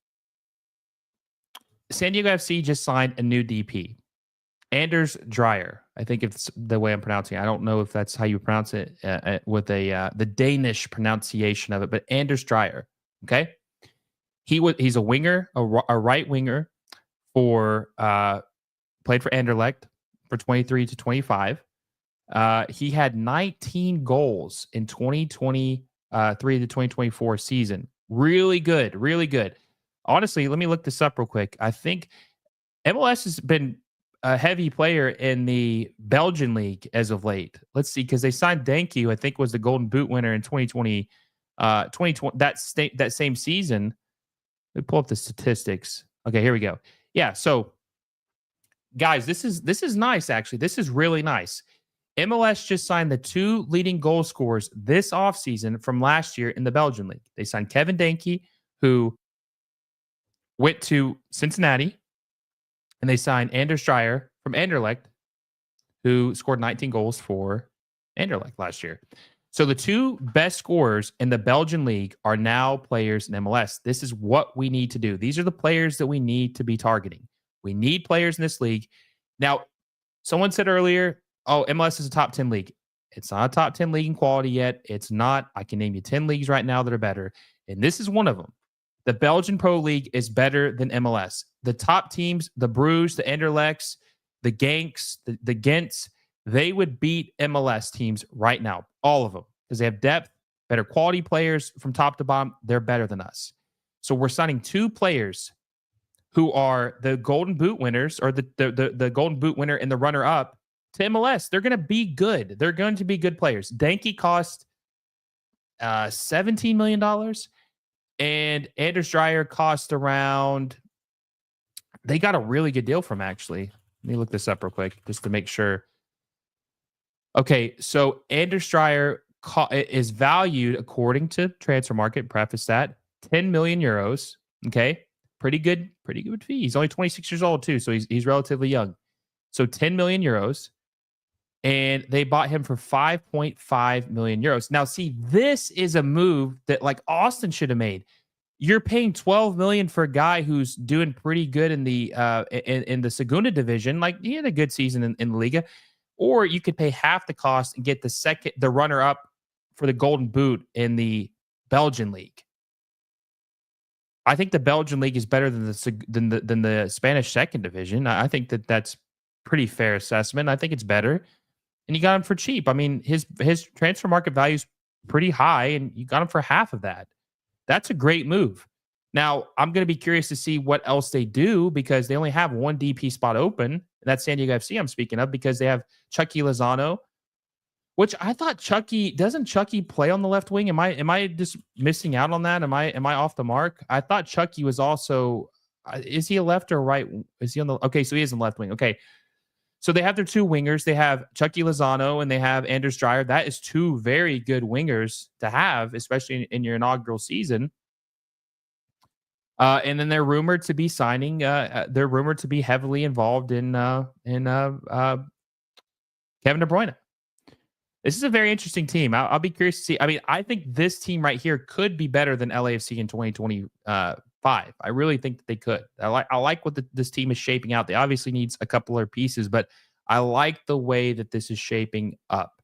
San Diego FC just signed a new DP. Anders Dreyer. I think it's the way I'm pronouncing it. I don't know if that's how you pronounce it with the Danish pronunciation of it, but Anders Dreyer. Okay, he's a winger, a right winger for played for Anderlecht for 23 to 25. He had 19 goals in 2023 to 2024 season. Really good, really good. Honestly, let me look this up real quick. I think MLS has been a heavy player in the Belgian league as of late. Let's see, because they signed Danke, who I think was the Golden Boot winner in 2020, that same season. Let me pull up the statistics. Okay, here we go. Yeah, so guys, this is nice, actually. This is really nice. MLS just signed the two leading goal scorers this offseason from last year in the Belgian league. They signed Kevin Danke, who went to Cincinnati, and they signed Anders Dreyer from Anderlecht, who scored 19 goals for Anderlecht last year. So the two best scorers in the Belgian league are now players in MLS. This is what we need to do. These are the players that we need to be targeting. We need players in this league. Now, someone said earlier, oh, MLS is a top 10 league. It's not a top 10 league in quality yet. It's not. I can name you 10 leagues right now that are better, and this is one of them. The Belgian Pro League is better than MLS. The top teams, the Bruges, the Anderlechts, the Genks, the Gents, they would beat MLS teams right now, all of them, because they have depth, better quality players from top to bottom. They're better than us. So we're signing two players who are the Golden Boot winners, or the Golden Boot winner and the runner-up to MLS. They're going to be good. They're going to be good players. Danke cost $17 million, and Anders Dreyer cost around, they got a really good deal from, actually. Let me look this up real quick just to make sure. Okay, so Anders Dreyer is valued, according to Transfer Market, preface that, 10 million euros. Okay, pretty good fee. He's only 26 years old too, so he's relatively young. So 10 million euros. And they bought him for 5.5 million euros. Now, see, this is a move that like Austin should have made. You're paying 12 million for a guy who's doing pretty good in the Segunda division. Like, he had a good season in the Liga. Or you could pay half the cost and get the runner-up for the Golden Boot in the Belgian league. I think the Belgian league is better than the Spanish second division. I think that's pretty fair assessment. I think it's better. And you got him for cheap. I mean, his transfer market value is pretty high, and you got him for half of that. That's a great move. Now, I'm going to be curious to see what else they do, because they only have one DP spot open, and that's San Diego FC I'm speaking of, because they have Chucky Lozano, which I thought doesn't Chucky play on the left wing? Am I just missing out on that? Am I off the mark? I thought Chucky was also, is he a left or right? Is he on the, okay, so he is on the left wing. Okay. So they have their two wingers. They have Chucky Lozano and they have Anders Dreyer. That is two very good wingers to have, especially in your inaugural season. And then they're rumored to be signing. They're rumored to be heavily involved in Kevin De Bruyne. This is a very interesting team. I'll be curious to see. I mean, I think this team right here could be better than LAFC in 2025. I really think that they could. I like what this team is shaping out. They obviously needs a couple of pieces, but I like the way that this is shaping up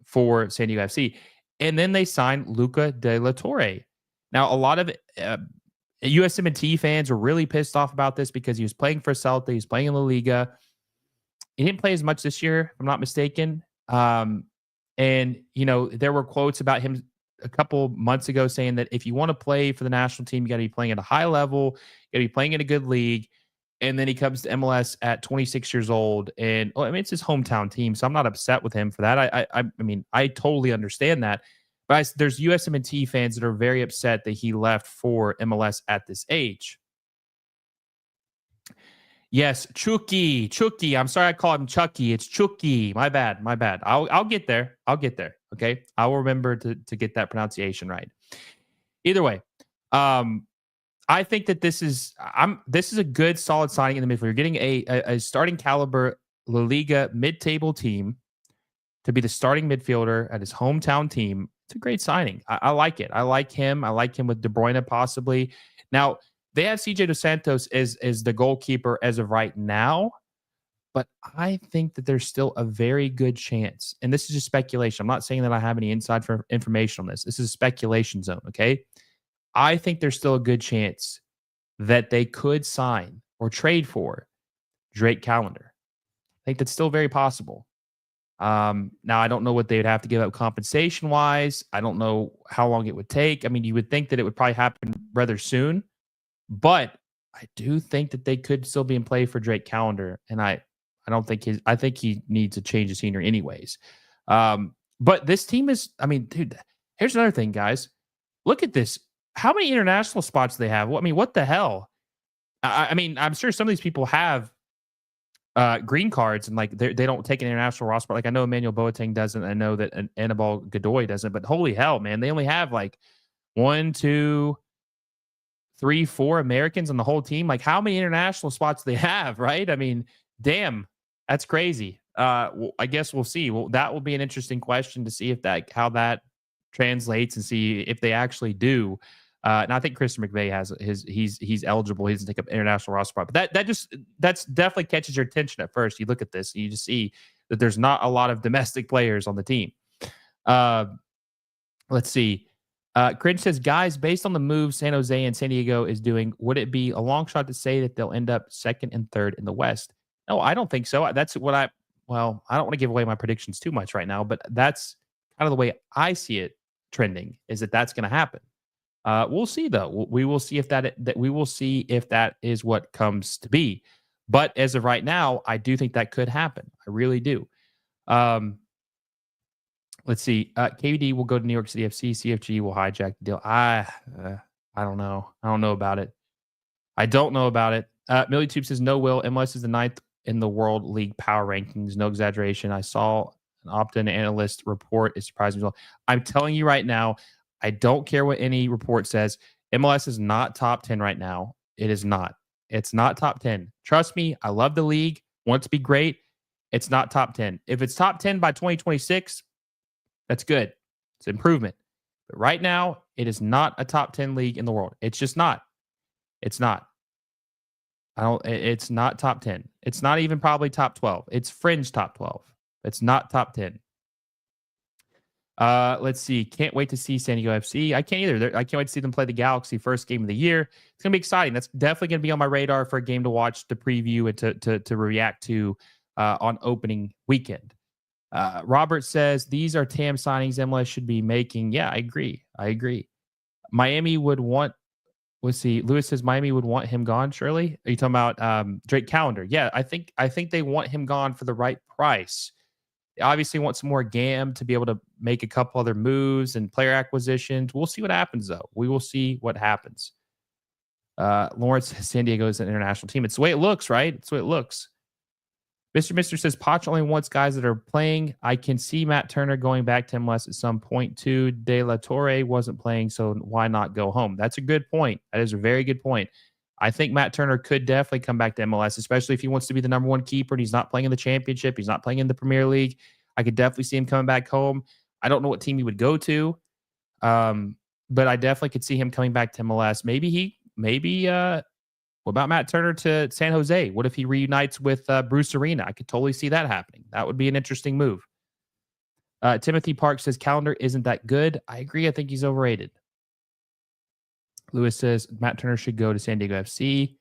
for San Diego FC. And then they signed Luca De La Torre. Now, a lot of USMNT fans were really pissed off about this because he was playing for Celta. He was playing in La Liga. He didn't play as much this year, if I'm not mistaken. And, you know, there were quotes about him a couple months ago saying that if you want to play for the national team, you got to be playing at a high level, you got to be playing in a good league. and then he comes to MLS at 26 years old, and it's his hometown team, so I'm not upset with him for that. I mean, I totally understand that, but there's USMNT fans that are very upset that he left for MLS at this age. Yes, Chucky. I'm sorry I called him Chucky. It's Chucky. My bad. I'll get there. Okay, I will remember to get that pronunciation right. Either way, I think that this is a good solid signing in the midfield. You're getting a starting caliber La Liga mid-table team to be the starting midfielder at his hometown team. It's a great signing. I like it. I like him. I like him with De Bruyne possibly. Now, they have CJ Dos Santos as the goalkeeper as of right now, but I think that there's still a very good chance, and this is just speculation. I'm not saying that I have any inside information on this. This is a speculation zone, okay? I think there's still a good chance that they could sign or trade for Drake Callender. I think that's still very possible. Now, I don't know what they would have to give up compensation-wise. I don't know how long it would take. I mean, you would think that it would probably happen rather soon, but I do think that they could still be in play for Drake Callender, and I think he needs a change of scenery anyways. But this team is, I mean, dude, here's another thing, guys. Look at this. How many international spots do they have? Well, I mean, what the hell? I mean, I'm sure some of these people have green cards and like they don't take an international roster. Like I know Emmanuel Boateng doesn't. I know that Anibal Godoy doesn't. But holy hell, man, they only have like 1, 2, 3, 4 Americans on the whole team. Like how many international spots do they have? Right? I mean, damn, that's crazy. Well, I guess we'll see. Well, that will be an interesting question to see how that translates and see if they actually do. And I think Christian McVay has he's eligible. He doesn't take up international roster spot, but that's definitely catches your attention at first. You look at this, and you just see that there's not a lot of domestic players on the team. Let's see. Cringe says, guys, based on the moves San Jose and San Diego is doing, would it be a long shot to say that they'll end up second and third in the West? No, I don't think so. That's what I don't want to give away my predictions too much right now, but that's kind of the way I see it trending, is that's going to happen. We'll see though. We will see if that is what comes to be. But as of right now, I do think that could happen. I really do. Let's see. KVD will go to New York City FC. CFG will hijack the deal. I don't know. I don't know about it. MillyTube says no will. MLS is the 9th in the World League power rankings. No exaggeration. I saw an opt-in analyst report. It surprised me as well. I'm telling you right now, I don't care what any report says. MLS is not top 10 right now. It is not. It's not top 10. Trust me, I love the league. Want it to be great. It's not top 10. If it's top 10 by 2026, that's good. It's improvement. But right now, it is not a top 10 league in the world. It's just not. It's not. It's not top 10. It's not even probably top 12. It's fringe top 12. It's not top 10. Let's see. Can't wait to see San Diego FC. I can't either. I can't wait to see them play the Galaxy first game of the year. It's going to be exciting. That's definitely going to be on my radar for a game to watch, to preview, and to react to on opening weekend. Robert says, these are TAM signings MLS should be making. Yeah, I agree. Miami would want, let's see. Lewis says Miami would want him gone, surely. Are you talking about Drake Callender? Yeah, I think they want him gone for the right price. They obviously want some more GAM to be able to make a couple other moves and player acquisitions. We'll see what happens, though. We will see what happens. Lawrence, San Diego is an international team. It's the way it looks, right? It's the way it looks. Mr. says Poch only wants guys that are playing. I can see Matt Turner going back to MLS at some point too. De La Torre wasn't playing, so why not go home? That's a good point. That is a very good point. I think Matt Turner could definitely come back to MLS, especially if he wants to be the number one keeper and he's not playing in the championship. He's not playing in the Premier League. I could definitely see him coming back home. I don't know what team he would go to, but I definitely could see him coming back to MLS. What about Matt Turner to San Jose? What if he reunites with Bruce Arena? I could totally see that happening. That would be an interesting move. Timothy Park says Callender isn't that good. I agree. I think he's overrated. Lewis says Matt Turner should go to San Diego FC.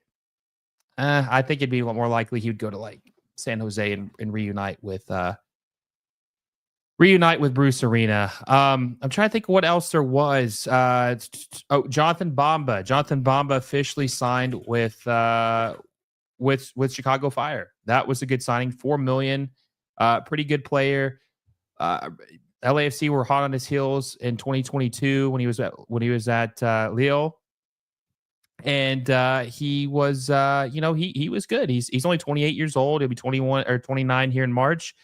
I think it'd be a lot more likely he would go to like San Jose and reunite with Bruce Arena. I'm trying to think of what else there was. Jonathan Bamba. Jonathan Bamba officially signed with with Chicago Fire. That was a good signing. $4 million, pretty good player. LAFC were hot on his heels in 2022 when he was at Lille, and he was he was good. He's only 28 years old. He'll be 21 or 29 here in March.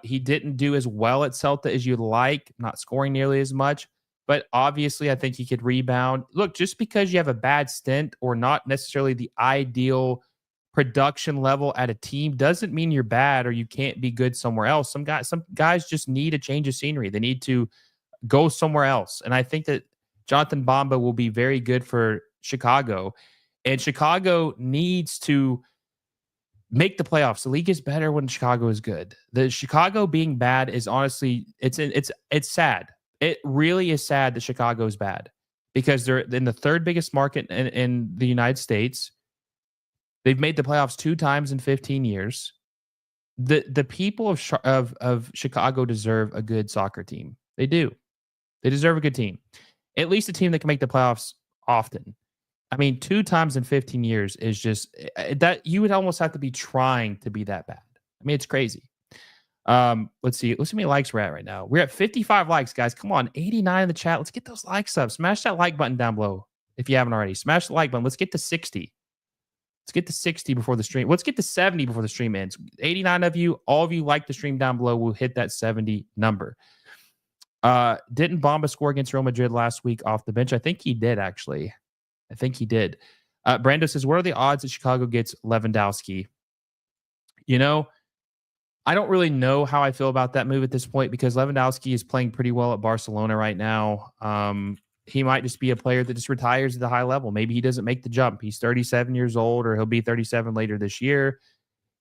He didn't do as well at Celta as you'd like, not scoring nearly as much. But obviously, I think he could rebound. Look, just because you have a bad stint or not necessarily the ideal production level at a team doesn't mean you're bad or you can't be good somewhere else. Some guys just need a change of scenery. They need to go somewhere else. And I think that Jonathan Bamba will be very good for Chicago. And Chicago needs to make the playoffs. The league is better when Chicago is good. The Chicago being bad is honestly, it's sad. It really is sad that Chicago is bad because they're in the third biggest market in the United States. They've made the playoffs 2 times in 15 years. The people of Chicago deserve a good soccer team. They do. They deserve a good team. At least a team that can make the playoffs often. I mean, 2 times in 15 years is just that you would almost have to be trying to be that bad. I mean, it's crazy. Let's see how many likes we're at right now. We're at 55 likes, guys. Come on, 89 in the chat. Let's get those likes up. Smash that like button down below if you haven't already. Smash the like button. Let's get to 60. Let's get to 60 before the stream. Let's get to 70 before the stream ends. 89 of you, all of you like the stream down below. We'll hit that 70 number. Didn't Bamba score against Real Madrid last week off the bench? I think he did, actually. I think he did. Brando says, what are the odds that Chicago gets Lewandowski? You know, I don't really know how I feel about that move at this point because Lewandowski is playing pretty well at Barcelona right now. He might just be a player that just retires at the high level. Maybe he doesn't make the jump. He's 37 years old, or he'll be 37 later this year.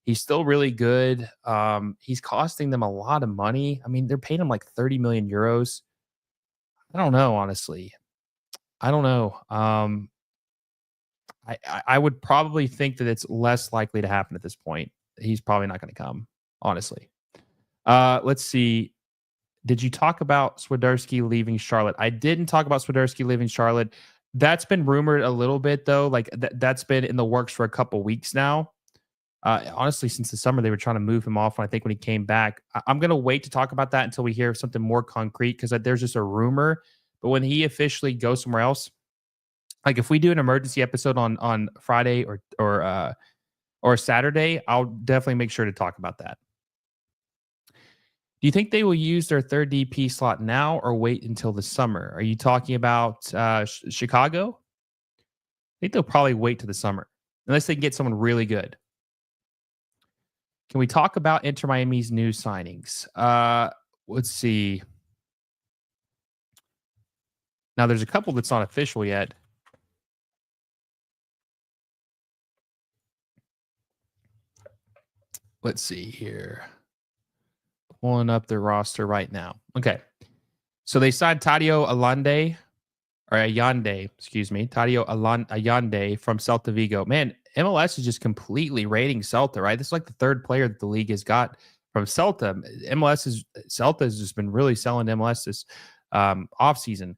He's still really good. He's costing them a lot of money. I mean, they're paying him like 30 million euros. I don't know, honestly. I don't know. I would probably think that it's less likely to happen at this point. He's probably not going to come, honestly. Let's see. Did you talk about Swiderski leaving Charlotte? I didn't talk about Swiderski leaving Charlotte. That's been rumored a little bit, though. Like that's been in the works for a couple weeks now. Honestly, since the summer, they were trying to move him off. When he came back, I'm going to wait to talk about that until we hear something more concrete because there's just a rumor. But when he officially goes somewhere else, like if we do an emergency episode on Friday or Saturday, I'll definitely make sure to talk about that. Do you think they will use their third DP slot now or wait until the summer? Are you talking about Chicago? I think they'll probably wait to the summer unless they can get someone really good. Can we talk about Inter Miami's new signings? Let's see. Now, there's a couple that's not official yet. Let's see here. Pulling up their roster right now. Okay. So they signed Tadio Allende, Tadio Allende from Celta Vigo. Man, MLS is just completely rating Celta, right? This is like the third player that the league has got from Celta. Celta has just been really selling MLS this offseason.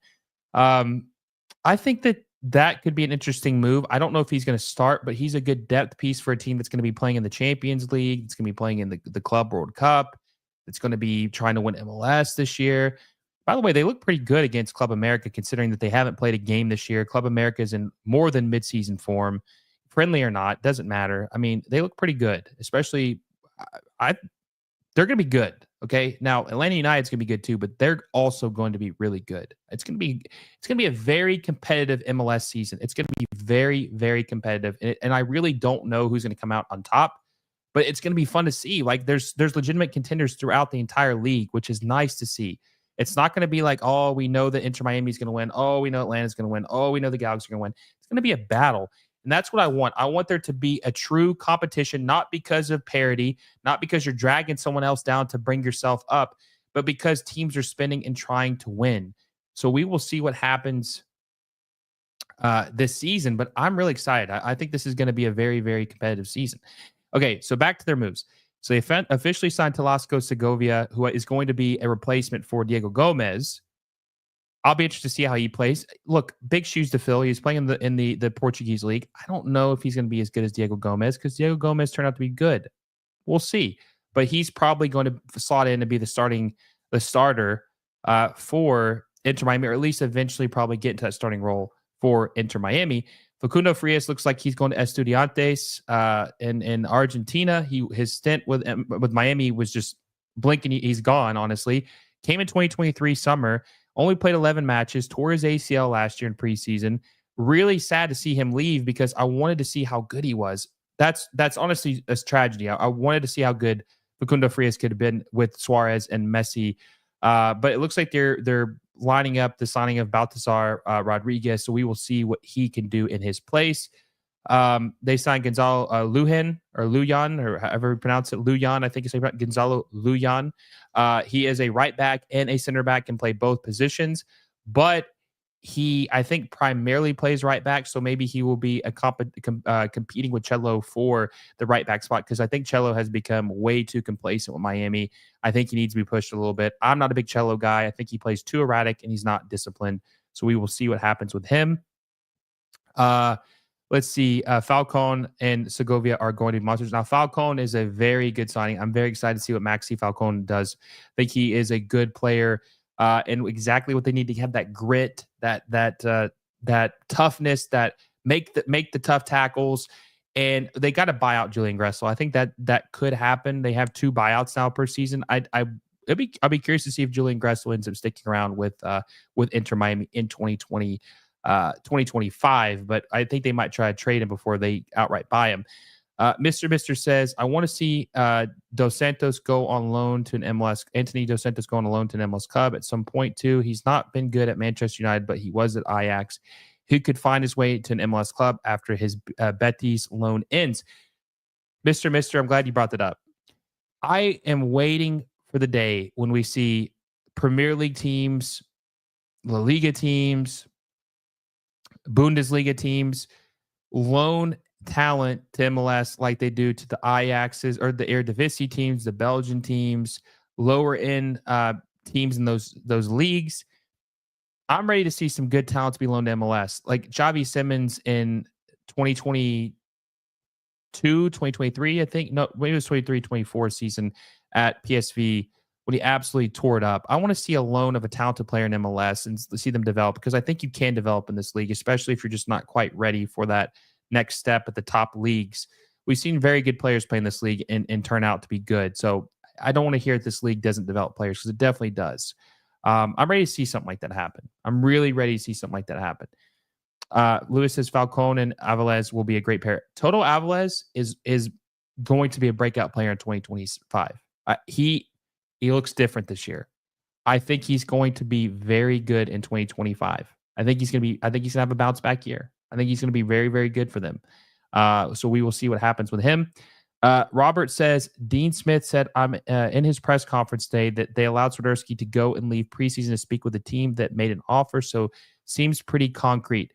I think that could be an interesting move. I don't know if he's going to start, but he's a good depth piece for a team that's going to be playing in the Champions League. It's going to be playing in the Club World Cup. It's going to be trying to win MLS this year. By the way, they look pretty good against Club America, considering that they haven't played a game this year. Club America is in more than midseason form. Friendly or not, doesn't matter. I mean, they look pretty good, especially they're going to be good. Okay. Now, Atlanta United's going to be good too, but they're also going to be really good. It's going to be a very competitive MLS season. It's going to be very, very competitive. And I really don't know who's going to come out on top, but it's going to be fun to see. Like there's legitimate contenders throughout the entire league, which is nice to see. It's not going to be like, oh, we know that Inter Miami is going to win. Oh, we know Atlanta's going to win. Oh, we know the Galaxy are going to win. It's going to be a battle. And that's what I want. I want there to be a true competition, not because of parity, not because you're dragging someone else down to bring yourself up, but because teams are spending and trying to win. So we will see what happens this season, but I'm really excited. I think this is going to be a very, very competitive season. Okay, so back to their moves. So they officially signed Talasco Segovia, who is going to be a replacement for Diego Gomez. I'll be interested to see how he plays. Look, big shoes to fill. He's playing in the Portuguese league. I don't know if he's going to be as good as Diego Gomez because Diego Gomez turned out to be good. We'll see, but he's probably going to slot in to be the starter for Inter Miami, or at least eventually probably get into that starting role for Inter Miami. Facundo Frias looks like he's going to Estudiantes in Argentina. His stint with Miami was just blinking. He's gone, honestly. Came in 2023 summer, only played 11 matches, tore his ACL last year in preseason. Really sad to see him leave because I wanted to see how good he was. That's honestly a tragedy. I wanted to see how good Facundo Frias could have been with Suarez and Messi. But it looks like they're lining up the signing of Baltazar Rodriguez, so we will see what he can do in his place. They signed Gonzalo Lujan, or however you pronounce it, Lujan. I think it's Gonzalo Lujan. He is a right back and a center back, can play both positions, but he, I think, primarily plays right back, so maybe he will be competing with Cello for the right back spot, because I think Cello has become way too complacent with Miami. I think he needs to be pushed a little bit. I'm not a big Cello guy. I think he plays too erratic and he's not disciplined, so we will see what happens with him. Let's see. Falcon and Segovia are going to be monsters. Now, Falcon is a very good signing. I'm very excited to see what Maxi Falcon does. I think he is a good player. And exactly what they need to have, that grit, that toughness, that make the tough tackles. And they got to buy out Julian Gressel. I think that could happen. They have 2 buyouts now per season. I'll be curious to see if Julian Gressel ends up sticking around with Inter Miami in 2025. But I think they might try to trade him before they outright buy him. Mr. says, I want to see Dos Santos go on loan to an MLS. Anthony Dos Santos go on loan to an MLS club at some point too. He's not been good at Manchester United, but he was at Ajax. He could find his way to an MLS club after his Betis loan ends. Mr. I'm glad you brought that up. I am waiting for the day when we see Premier League teams, La Liga teams, Bundesliga teams loan talent to MLS like they do to the Ajaxes or the Eredivisie teams, the Belgian teams, lower end teams in those leagues. I'm ready to see some good talent to be loaned to MLS, like Xavi Simons in 2022, 2023, I think. No, maybe it was 23-24 season at PSV when he absolutely tore it up. I want to see a loan of a talented player in MLS and see them develop, because I think you can develop in this league, especially if you're just not quite ready for that next step at the top leagues. We've seen very good players play in this league and turn out to be good. So I don't want to hear that this league doesn't develop players, because it definitely does. I'm ready to see something like that happen. I'm really ready to see something like that happen. Lewis says Falcon and Avilés will be a great pair. Toto Avilés is going to be a breakout player in 2025. He looks different this year. I think he's going to be very good in 2025. I think he's going to have a bounce back year. I think he's going to be very, very good for them. So we will see what happens with him. Robert says, Dean Smith said in his press conference today that they allowed Swiderski to go and leave preseason to speak with a team that made an offer. So seems pretty concrete.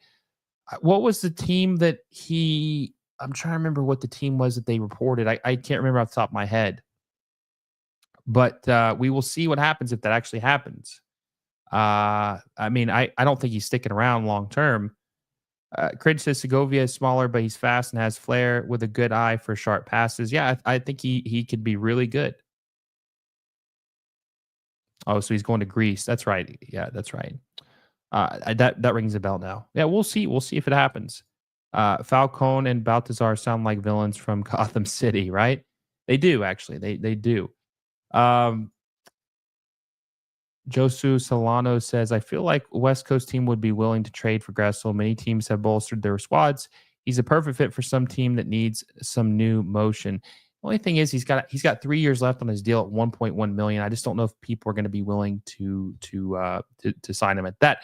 What was the team that I'm trying to remember what the team was that they reported. I can't remember off the top of my head. But we will see what happens if that actually happens. I mean, I don't think he's sticking around long term. Cringe says Segovia is smaller, but he's fast and has flair with a good eye for sharp passes. Yeah, I think he could be really good. Oh, so he's going to Greece. That's right. Yeah, that's right. That rings a bell now. Yeah, we'll see. We'll see if it happens. Falcon and Baltazar sound like villains from Gotham City, right? They do, actually. They do. Josu Solano says, I feel like West Coast team would be willing to trade for Gressel. Many teams have bolstered their squads. He's a perfect fit for some team that needs some new motion. The only thing is he's got 3 years left on his deal at 1.1 million. I just don't know if people are going to be willing to sign him at that.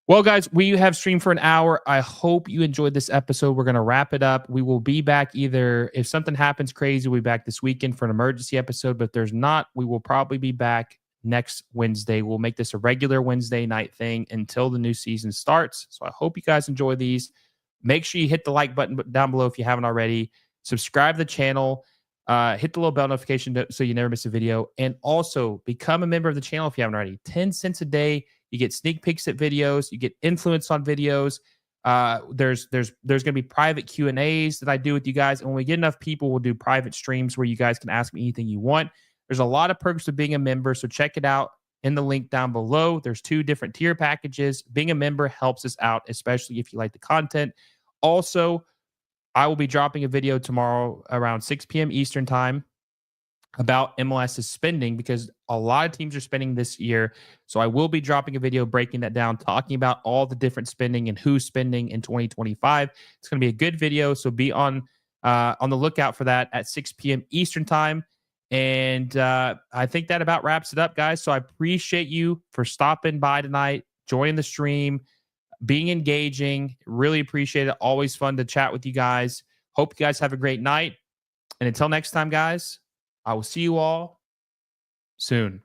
Well, guys, we have streamed for an hour. I hope you enjoyed this episode. We're going to wrap it up. We will be back either, if something happens crazy, we'll be back this weekend for an emergency episode. But if there's not, we will probably be back next Wednesday. We'll make this a regular Wednesday night thing until the new season starts. So I hope you guys enjoy these. Make sure you hit the like button down below if you haven't already. Subscribe to the channel. Hit the little bell notification so you never miss a video. And also become a member of the channel if you haven't already. 10 cents a day. You get sneak peeks at videos. You get influence on videos. There's going to be private Q&As that I do with you guys. And when we get enough people, we'll do private streams where you guys can ask me anything you want. There's a lot of perks of being a member. So check it out in the link down below. There's 2 different tier packages. Being a member helps us out, especially if you like the content. Also, I will be dropping a video tomorrow around 6 p.m. Eastern time about MLS's spending, because a lot of teams are spending this year. So I will be dropping a video breaking that down, talking about all the different spending and who's spending in 2025. It's going to be a good video. So be on the lookout for that at 6 p.m. Eastern time. And I think that about wraps it up, guys. So I appreciate you for stopping by tonight, joining the stream, being engaging. Really appreciate it. Always fun to chat with you guys. Hope you guys have a great night. And until next time, guys, I will see you all soon.